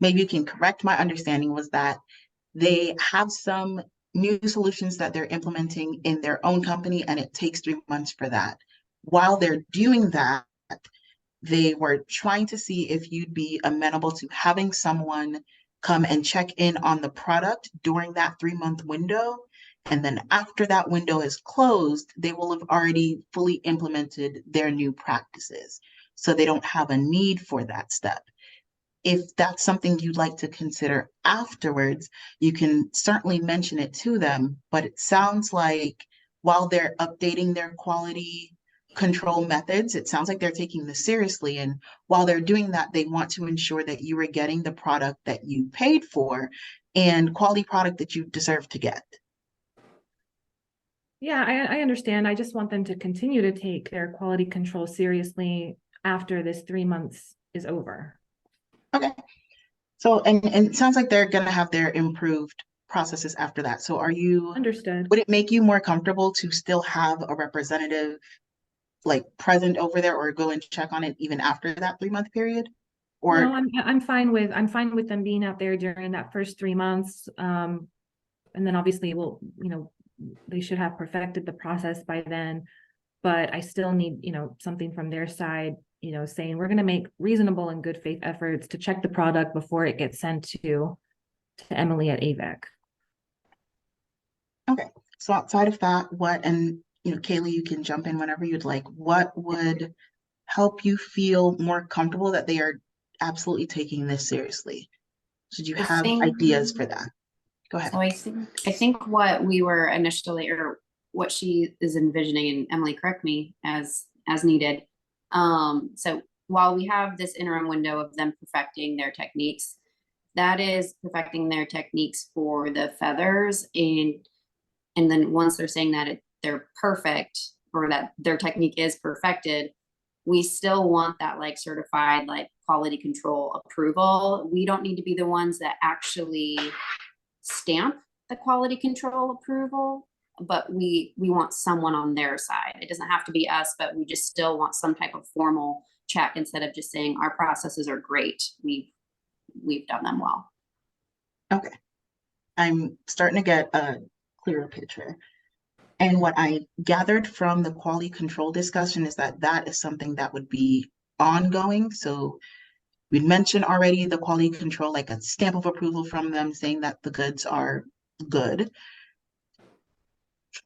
maybe you can correct my understanding, was that they have some new solutions that they're implementing in their own company, and it takes 3 months for that. While they're doing that, they were trying to see if you'd be amenable to having someone come and check in on the product during that 3-month window. And then after that window is closed, they will have already fully implemented their new practices. So they don't have a need for that step. If that's something you'd like to consider afterwards, you can certainly mention it to them. But it sounds like while they're updating their quality control methods, it sounds like they're taking this seriously. And while they're doing that, they want to ensure that you are getting the product that you paid for and quality product that you deserve to get. Yeah, I understand. I just want them to continue to take their quality control seriously after this 3 months is over. Okay. So, and it sounds like they're going to have their improved processes after that. So understood? Would it make you more comfortable to still have a representative present over there or go and check on it even after that 3-month period? Or no, I'm fine with them being out there during that first 3 months. And then obviously they should have perfected the process by then, but I still need, something from their side, saying we're going to make reasonable and good faith efforts to check the product before it gets sent to Emily at AVEC. Okay. So outside of that, Kaylee, you can jump in whenever you'd like. What would help you feel more comfortable that they are absolutely taking this seriously. Should you I have think- ideas for that? Go ahead. So I think what we were initially, or what she is envisioning, and Emily, correct me as needed. So while we have this interim window of them perfecting their techniques, that is perfecting their techniques for the feathers, and then once they're saying that they're perfect, or that their technique is perfected, we still want that like certified like quality control approval. We don't need to be the ones that actually stamp the quality control approval, but we want someone on their side. It doesn't have to be us, but we just still want some type of formal check instead of just saying our processes are great. We've done them well. Okay. I'm starting to get a clearer picture. And what I gathered from the quality control discussion is that that is something that would be ongoing. So we mentioned already the quality control, like a stamp of approval from them saying that the goods are good.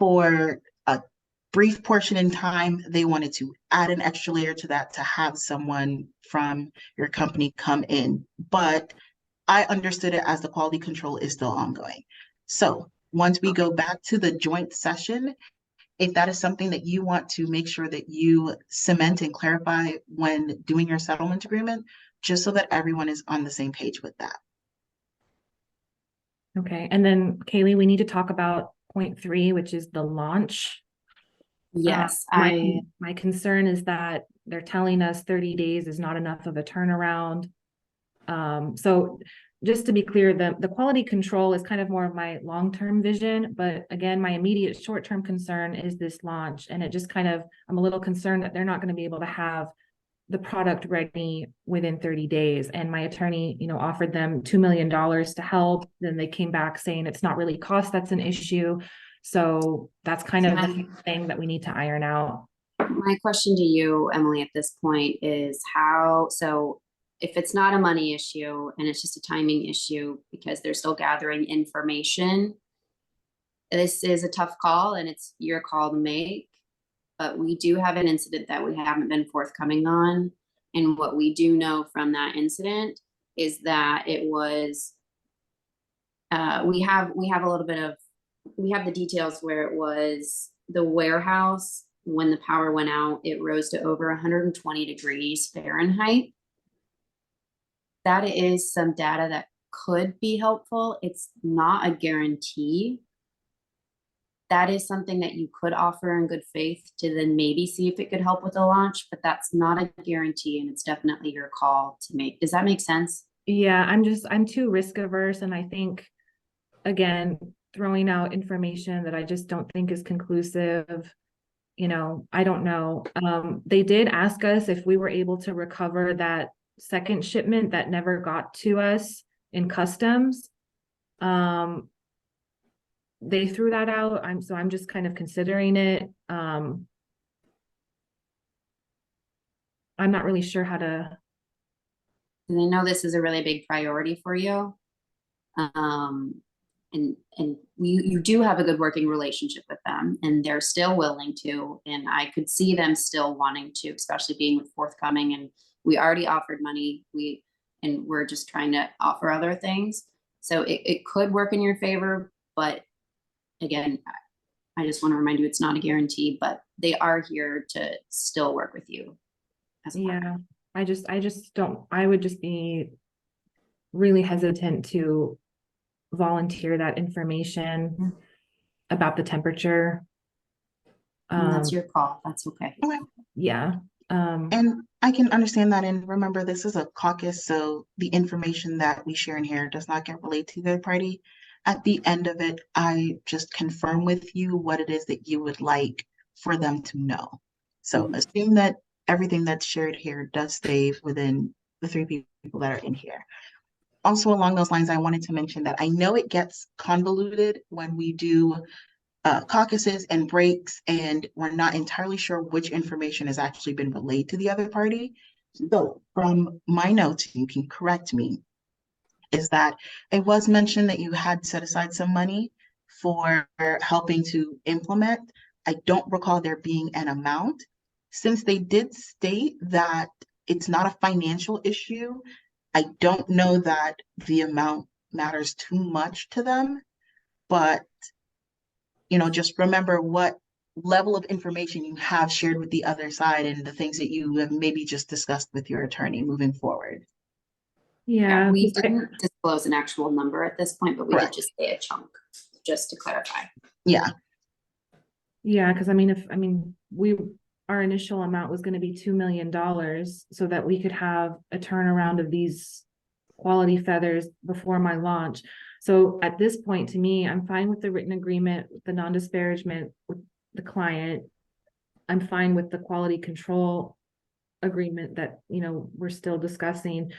For a brief portion in time, they wanted to add an extra layer to that to have someone from your company come in. But I understood it as the quality control is still ongoing. So once we go back to the joint session, if that is something that you want to make sure that you cement and clarify when doing your settlement agreement, just so that everyone is on the same page with that. Okay, and then Kaylee, we need to talk about point 3, which is the launch. Yes, My concern is that they're telling us 30 days is not enough of a turnaround. So just to be clear, the quality control is kind of more of my long-term vision, but again, my immediate short-term concern is this launch. And it just kind of, I'm a little concerned that they're not going to be able to have the product ready within 30 days. And my attorney, offered them $2 million to help. Then they came back saying it's not really cost that's an issue. So that's kind of the thing that we need to iron out. my question to you, Emily, at this point is so if it's not a money issue and it's just a timing issue because they're still gathering information, this is a tough call and it's your call to make. But we do have an incident that we haven't been forthcoming on. And what we do know from that incident is that it was, we have the details where it was the warehouse, when the power went out, it rose to over 120 degrees Fahrenheit. That is some data that could be helpful. It's not a guarantee. That is something that you could offer in good faith to then maybe see if it could help with the launch, but that's not a guarantee and it's definitely your call to make. Does that make sense? Yeah, I'm too risk averse. And I think, again, throwing out information that I just don't think is conclusive, I don't know. They did ask us if we were able to recover that second shipment that never got to us in customs. They threw that out. I'm just kind of considering it. I'm not really sure how to. And I know this is a really big priority for you. And you do have a good working relationship with them and they're still willing to, and I could see them still wanting to, especially being with forthcoming, and we already offered money. We're just trying to offer other things. So it could work in your favor, but again, I just want to remind you, it's not a guarantee, but they are here to still work with you. Yeah, I just don't, I would just be really hesitant to volunteer that information about the temperature. That's your call. That's okay. Yeah. And I can understand that. And remember, this is a caucus, so the information that we share in here does not get relayed to the third party. At the end of it, I just confirm with you what it is that you would like for them to know. So assume that everything that's shared here does stay within the 3 people that are in here. Also, along those lines, I wanted to mention that I know it gets convoluted when we do caucuses and breaks, and we're not entirely sure which information has actually been relayed to the other party. So from my notes, you can correct me, is that it was mentioned that you had set aside some money for helping to implement. I don't recall there being an amount. Since they did state that it's not a financial issue. I don't know that the amount matters too much to them, but just remember what level of information you have shared with the other side and the things that you have maybe just discussed with your attorney moving forward. Yeah, we didn't disclose an actual number at this point, but we Correct. did just say a chunk, just to clarify. Yeah. Yeah, because I mean, our initial amount was going to be $2 million so that we could have a turnaround of these quality feathers before my launch. So at this point, to me, I'm fine with the written agreement, with the non-disparagement with the client. I'm fine with the quality control agreement that, we're still discussing.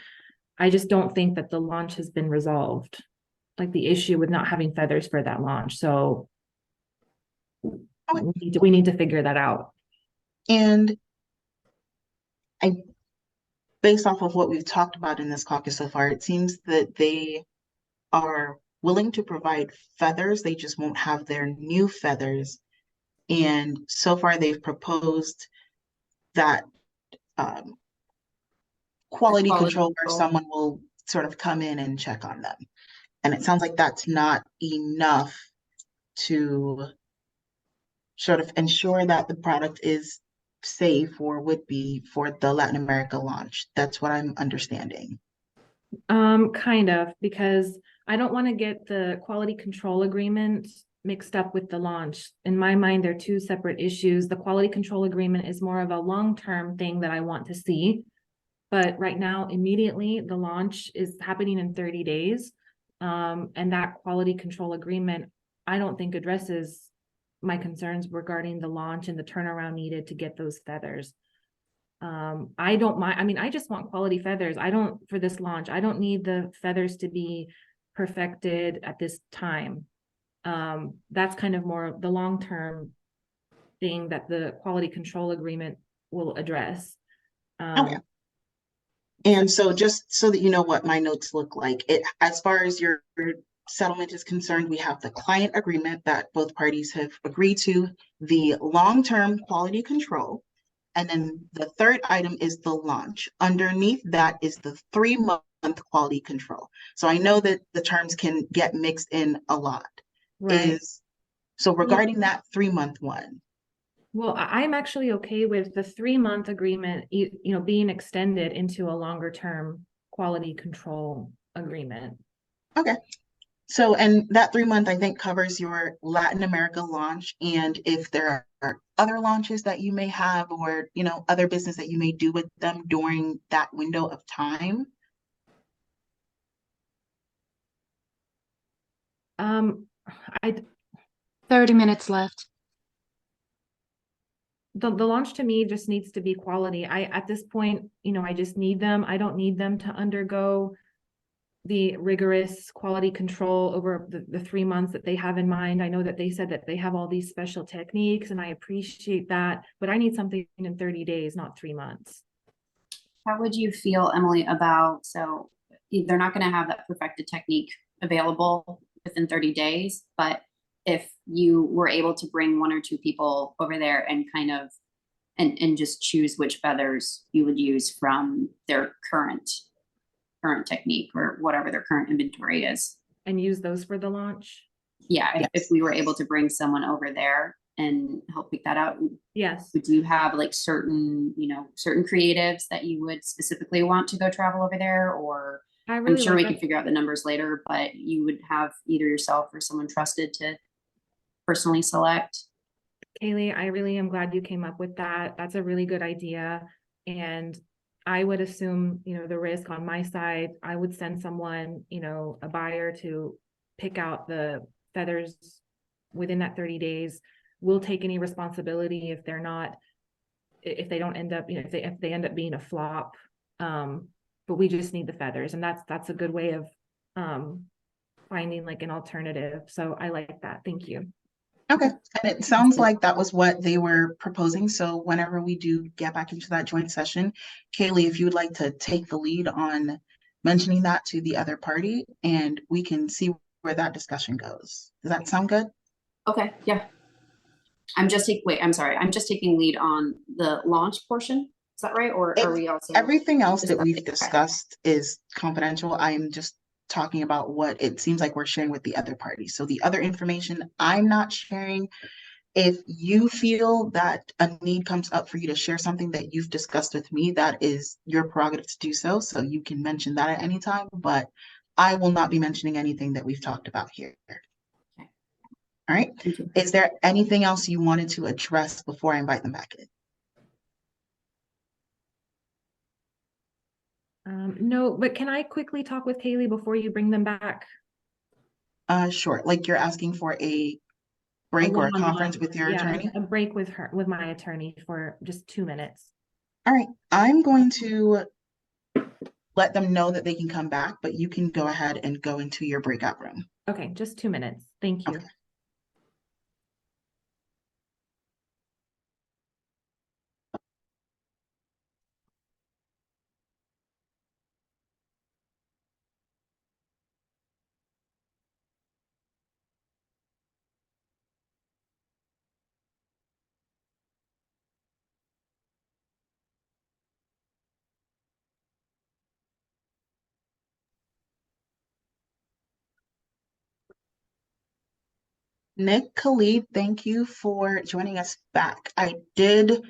I just don't think that the launch has been resolved, like the issue with not having feathers for that launch. So we need to figure that out. And based off of what we've talked about in this caucus so far, it seems that they are willing to provide feathers. They just won't have their new feathers. And so far they've proposed that quality control where someone will sort of come in and check on them. And it sounds like that's not enough to sort of ensure that the product is safe or would be for the Latin America launch. That's what I'm understanding. Kind of, because I don't want to get the quality control agreement mixed up with the launch. In my mind, they're two separate issues. The quality control agreement is more of a long-term thing that I want to see. But right now, immediately, the launch is happening in 30 days. And that quality control agreement, I don't think addresses my concerns regarding the launch and the turnaround needed to get those feathers. I don't mind. I mean, I just want quality feathers. For this launch, I don't need the feathers to be perfected at this time. That's kind of more of the long-term thing that the quality control agreement will address. Okay. And so just so that you know what my notes look like, as far as your settlement is concerned, we have the client agreement that both parties have agreed to, the long-term quality control, and then the third item is the launch. Underneath that is the 3-month quality control. So I know that the terms can get mixed in a lot. Right. So regarding that 3-month one. Well, I'm actually okay with the 3-month agreement, being extended into a longer term quality control agreement. Okay. So, and that 3-month, I think, covers your Latin America launch. And if there are other launches that you may have, or, other business that you may do with them during that window of time. 30 minutes left. The launch to me just needs to be quality. At this point, I just need them. I don't need them to undergo the rigorous quality control over the 3 months that they have in mind. I know that they said that they have all these special techniques, and I appreciate that, but I need something in 30 days, not 3 months. How would you feel, Emily, about, so they're not going to have that perfected technique available within 30 days, but if you were able to bring 1 or 2 people over there and kind of, and just choose which feathers you would use from their current technique or whatever their current inventory is. And use those for the launch? Yeah, if we were able to bring someone over there and help pick that out. Yes. Would you have like certain creatives that you would specifically want to go travel over there? Or I'm sure we can figure out the numbers later, but you would have either yourself or someone trusted to personally select. Kaylee, I really am glad you came up with that. That's a really good idea. And I would assume, the risk on my side, I would send someone, a buyer to pick out the feathers within that 30 days. We'll take any responsibility if they don't end up, if they end up being a flop. But we just need the feathers, and that's a good way of finding like an alternative. So I like that. Thank you. Okay. And it sounds like that was what they were proposing. So whenever we do get back into that joint session, Kaylee, if you would like to take the lead on mentioning that to the other party, and we can see where that discussion goes. Does that sound good? Okay. Yeah. I'm just taking lead on the launch portion. Is that right? Or are we also? Everything else that we've Okay. discussed is confidential. I am just talking about what it seems like we're sharing with the other parties. So the other information I'm not sharing. If you feel that a need comes up for you to share something that you've discussed with me, that is your prerogative to do so. So you can mention that at any time, but I will not be mentioning anything that we've talked about here. Okay. All right. Thank you. Is there anything else you wanted to address before I invite them back in? No, but can I quickly talk with Kaylee before you bring them back? Sure. Like you're asking for a break or a conference with your attorney? A break with my attorney for just 2 minutes. All right. I'm going to let them know that they can come back, but you can go ahead and go into your breakout room. Okay, just 2 minutes. Thank you. Okay. Nick, Khalid, thank you for joining us back. I did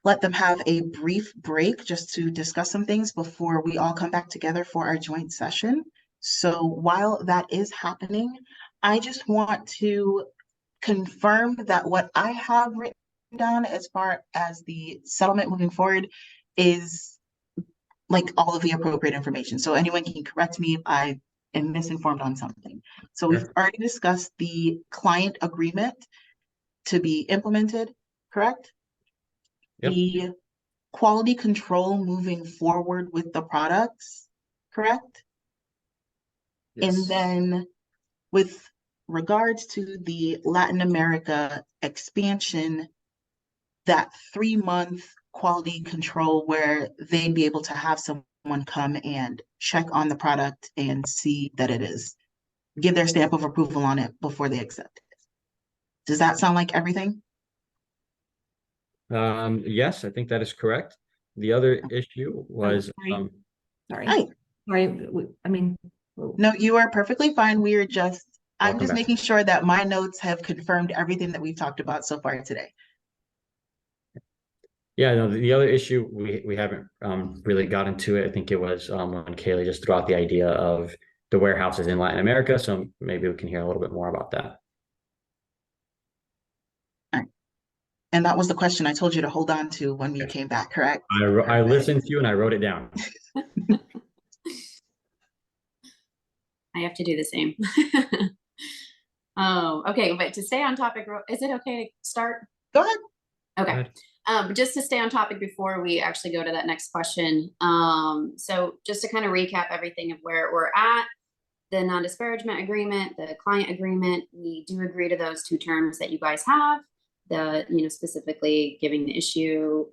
let them have a brief break just to discuss some things before we all come back together for our joint session. So while that is happening, I just want to confirm that what I have written down as far as the settlement moving forward is like all of the appropriate information. So anyone can correct me if I am misinformed on something. So we've already discussed the client agreement to be implemented, correct? Yep. The quality control moving forward with the products, correct? Yes. And then with regards to the Latin America expansion, that 3-month quality control where they'd be able to have someone come and check on the product and see that it is, give their stamp of approval on it before they accept it. Does that sound like everything? Yes, I think that is correct. The other issue was, Sorry. Hi. Sorry. I mean, No, you are perfectly fine. We are just, I'm Welcome just back. making sure that my notes have confirmed everything that we've talked about so far today. yeah, no, the other issue we haven't really got into it. I think it was when Kaylee just threw out the idea of the warehouses in Latin America. So maybe we can hear a little bit more about that. All right. And that was the question I told you to hold on to when we Yes. came back, correct? I listened to you and I wrote it down. I have to do the same. Oh, okay. But to stay on topic, is it okay to start? Go ahead. Okay. Go ahead. Just to stay on topic before we actually go to that next question. So just to kind of recap everything of where we're at, the non-disparagement agreement, the client agreement, we do agree to those 2 terms that you guys have, the, specifically giving the issue,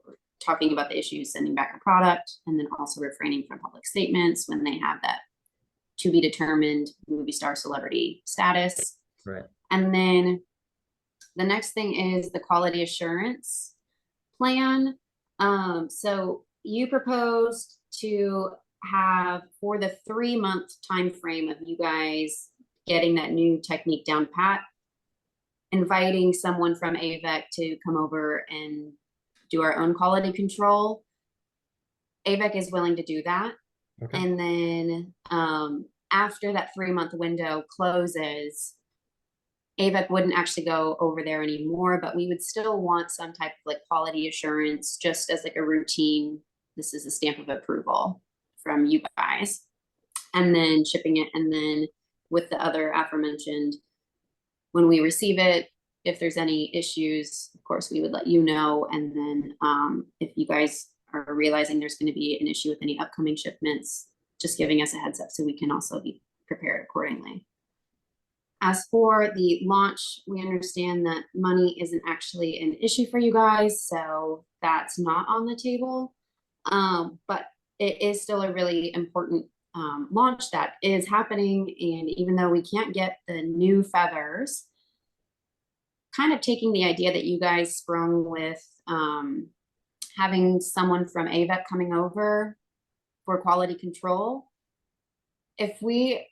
talking about the issue, sending back a product, and then also refraining from public statements when they have that to be determined movie star celebrity status. Right. And then the next thing is the quality assurance plan. So you proposed to have, for the 3-month time frame of you guys getting that new technique down pat, inviting someone from AVEC to come over and do our own quality control. AVEC is willing to do that. Okay. And then after that 3-month window closes, AVEC wouldn't actually go over there anymore, but we would still want some type of like quality assurance, just as like a routine. This is a stamp of approval from you guys, and then shipping it. And then with the other aforementioned, when we receive it, if there's any issues, of course, we would let you know. And then if you guys are realizing there's going to be an issue with any upcoming shipments, just giving us a heads up so we can also be prepared accordingly. As for the launch, we understand that money isn't actually an issue for you guys, so that's not on the table. But it is still a really important launch that is happening. And even though we can't get the new feathers, kind of taking the idea that you guys sprung with having someone from AVEC coming over for quality control. If we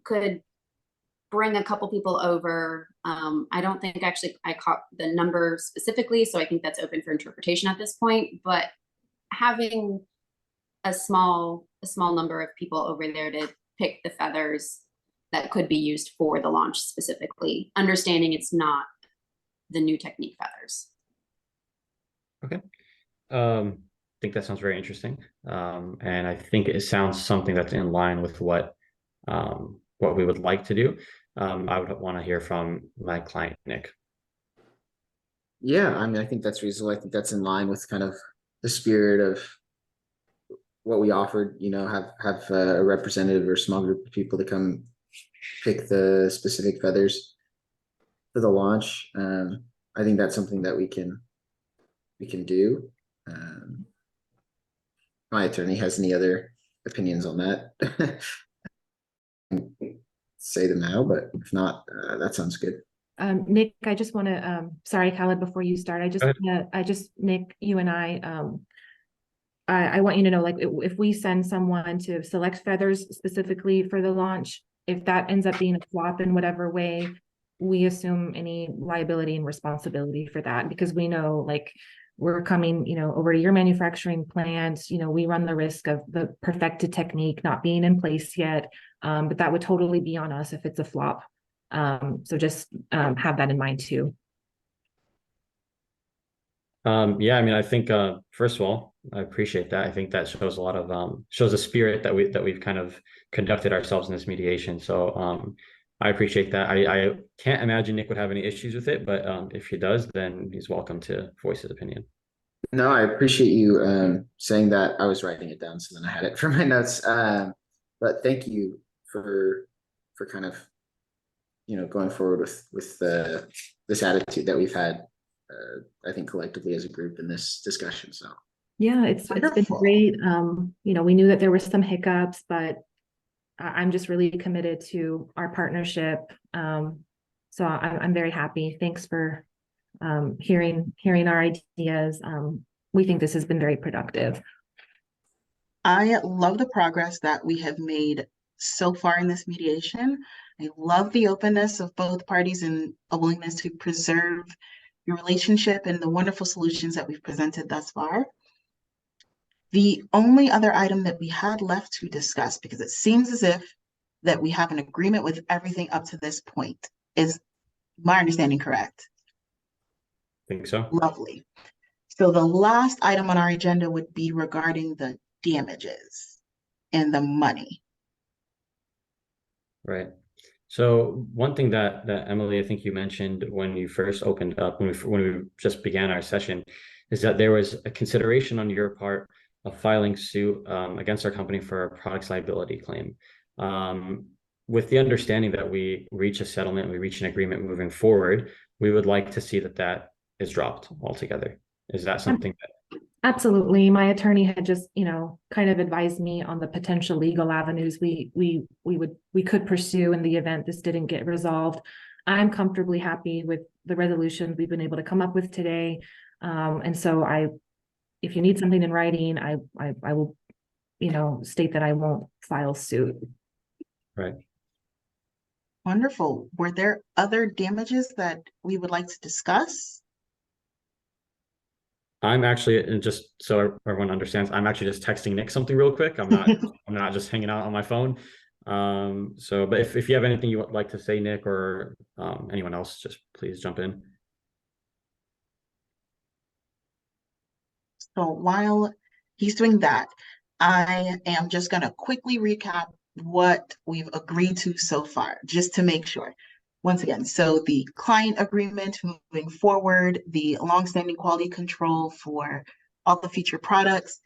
could bring a couple people over, I don't think actually I caught the number specifically, so I think that's open for interpretation at this point, but having a small number of people over there to pick the feathers that could be used for the launch specifically, understanding it's not the new technique feathers. Okay. I think that sounds very interesting. And I think it sounds something that's in line with what we would like to do. I would want to hear from my client, Nick. Yeah, I mean, I think that's reasonable. I think that's in line with kind of the spirit of what we offered, you know, have a representative or a small group of people to come pick the specific feathers for the launch. I think that's something that we can do. My attorney has any other opinions on that? Say them now, but if not, that sounds good. Nick, I just want to, sorry, Khalid, before you start, Nick, you and I want you to know, like, if we send someone to select feathers specifically for the launch, if that ends up being a flop in whatever way, we assume any liability and responsibility for that, because we know, like, we're coming, you know, over to your manufacturing plant, you know, we run the risk of the perfected technique not being in place yet, but that would totally be on us if it's a flop. So just have that in mind too. Yeah, I mean, I think first of all, I appreciate that. I think that shows a lot of shows a spirit that we've kind of conducted ourselves in this mediation. So I appreciate that. I can't imagine Nick would have any issues with it, but if he does, then he's welcome to voice his opinion. No, I appreciate you saying that. I was writing it down, so then I had it for my notes. But thank you for kind of, you know, going forward with this attitude that we've had, I think collectively as a group in this discussion. So yeah, it's been great. You know, we knew that there were some hiccups, but I'm just really committed to our partnership. So I'm very happy. Thanks for hearing our ideas. We think this has been very productive. I love the progress that we have made so far in this mediation. I love the openness of both parties and a willingness to preserve your relationship and the wonderful solutions that we've presented thus far. The only other item that we had left to discuss, because it seems as if that we have an agreement with everything up to this point, is my understanding correct? I think so. Lovely. So the last item on our agenda would be regarding the damages and the money. Right. So one thing that Emily, I think you mentioned when you first opened up, when we just began our session, is that there was a consideration on your part of filing suit against our company for a products liability claim. With the understanding that we reach a settlement, we reach an agreement moving forward, we would like to see that is dropped altogether. Is that something that... Absolutely. My attorney had just, you know, kind of advised me on the potential legal avenues we could pursue in the event this didn't get resolved. I'm comfortably happy with the resolutions we've been able to come up with today. And so if you need something in writing, I will, you know, state that I won't file suit. Right. Wonderful. Were there other damages that we would like to discuss? I'm actually, and just so everyone understands, I'm actually just texting Nick something real quick. I'm not just hanging out on my phone. But if you have anything you would like to say, Nick, or anyone else, just please jump in. So while he's doing that, I am just going to quickly recap what we've agreed to so far, just to make sure. Once again, so the client agreement moving forward, the longstanding quality control for all the future products,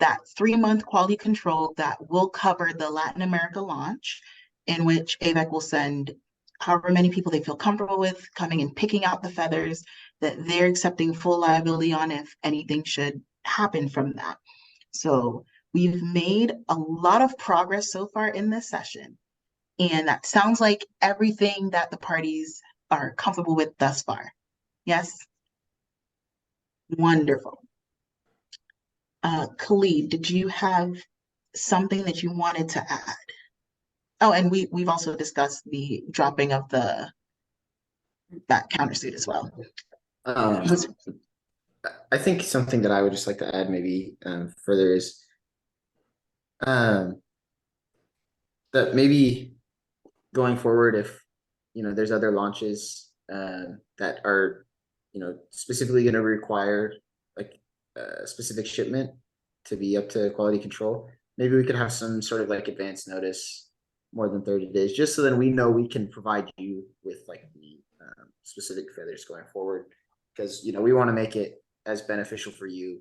that 3-month quality control that will cover the Latin America launch, in which AVEC will send however many people they feel comfortable with coming and picking out the feathers that they're accepting full liability on if anything should happen from that. So we've made a lot of progress so far in this session. And that sounds like everything that the parties are comfortable with thus far. Yes? Wonderful. Khalid, did you have something that you wanted to add? Oh, and we've also discussed the dropping of that countersuit as well. Was- I think something that I would just like to add maybe further is that maybe going forward, if there's other launches that are specifically going to require like a specific shipment to be up to quality control, maybe we could have some sort of like advance notice more than 30 days, just so that we know we can provide you with like the specific feathers going forward, because we want to make it as beneficial for you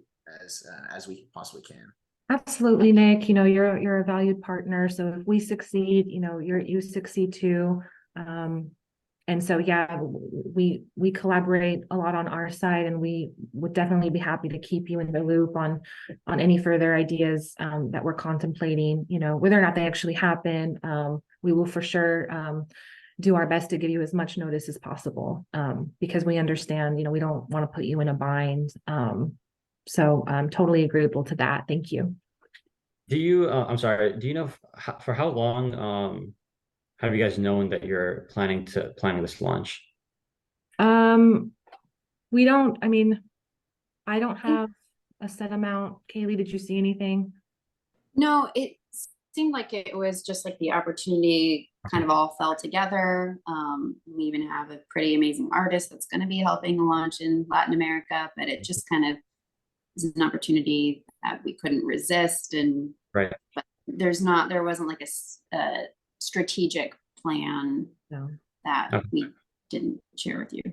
as we possibly can. Absolutely, Nick. You're a valued partner. So if we succeed, you succeed too. And so, yeah, we collaborate a lot on our side, and we would definitely be happy to keep you in the loop on any further ideas that we're contemplating. Whether or not they actually happen, we will for sure do our best to give you as much notice as possible, because we understand, we don't want to put you in a bind. So I'm totally agreeable to that. Thank you. Do you, I'm sorry, do you know for how long have you guys known that you're planning this launch? We don't, I don't have a set amount. Kaylee, did you see anything? No, it seemed like it was just like the opportunity kind of all fell together. We even have a pretty amazing artist that's going to be helping launch in Latin America, but it just kind of is an opportunity that we couldn't resist. And right, but there wasn't like a strategic plan that we didn't share with you.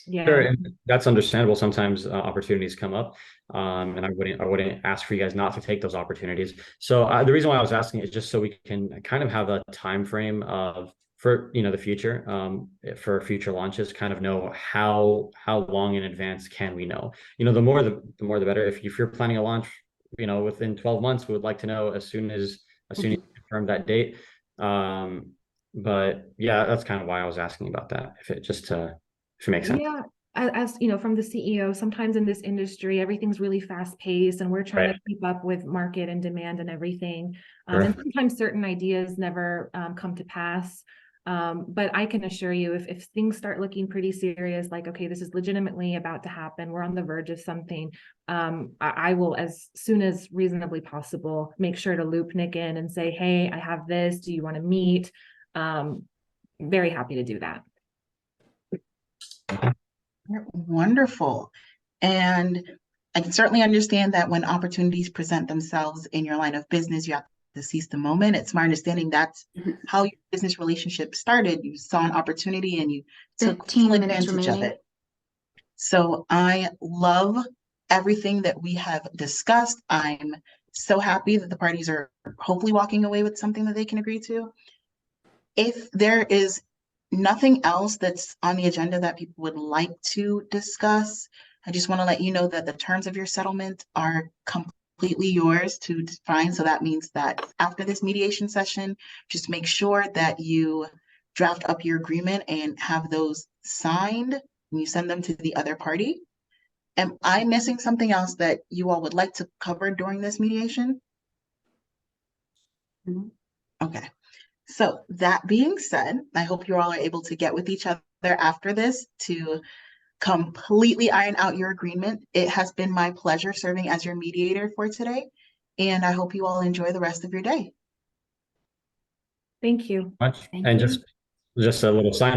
Yeah, sure, and that's understandable. Sometimes opportunities come up, and I wouldn't ask for you guys not to take those opportunities. So the reason why I was asking is just so we can kind of have a time frame for the future, for future launches, kind of know how long in advance can we know. The more the better. If you're planning a launch, within 12 months, we would like to know as soon as you confirm that date. But yeah, that's kind of why I was asking about that. If it makes sense. Yeah, as from the CEO, sometimes in this industry, everything's really fast paced, and we're trying to keep up with market and demand and everything. And sometimes certain ideas never come to pass. But I can assure you, if things start looking pretty serious, like, okay, this is legitimately about to happen, we're on the verge of something, I will, as soon as reasonably possible, make sure to loop Nick in and say, hey, I have this, do you want to meet? Very happy to do that. Wonderful. And I can certainly understand that when opportunities present themselves in your line of business, you have to seize the moment. It's my understanding that's how your business relationship started. You saw an opportunity and you took full advantage of it. So I love everything that we have discussed. I'm so happy that the parties are hopefully walking away with something that they can agree to. If there is nothing else that's on the agenda that people would like to discuss, I just want to let you know that the terms of your settlement are completely yours to define. So that means that after this mediation session, just make sure that you draft up your agreement and have those signed and you send them to the other party. Am I missing something else that you all would like to cover during this mediation? Okay. So that being said, I hope you all are able to get with each other after this to completely iron out your agreement. It has been my pleasure serving as your mediator for today, and I hope you all enjoy the rest of your day. Thank you. And just a little sign off.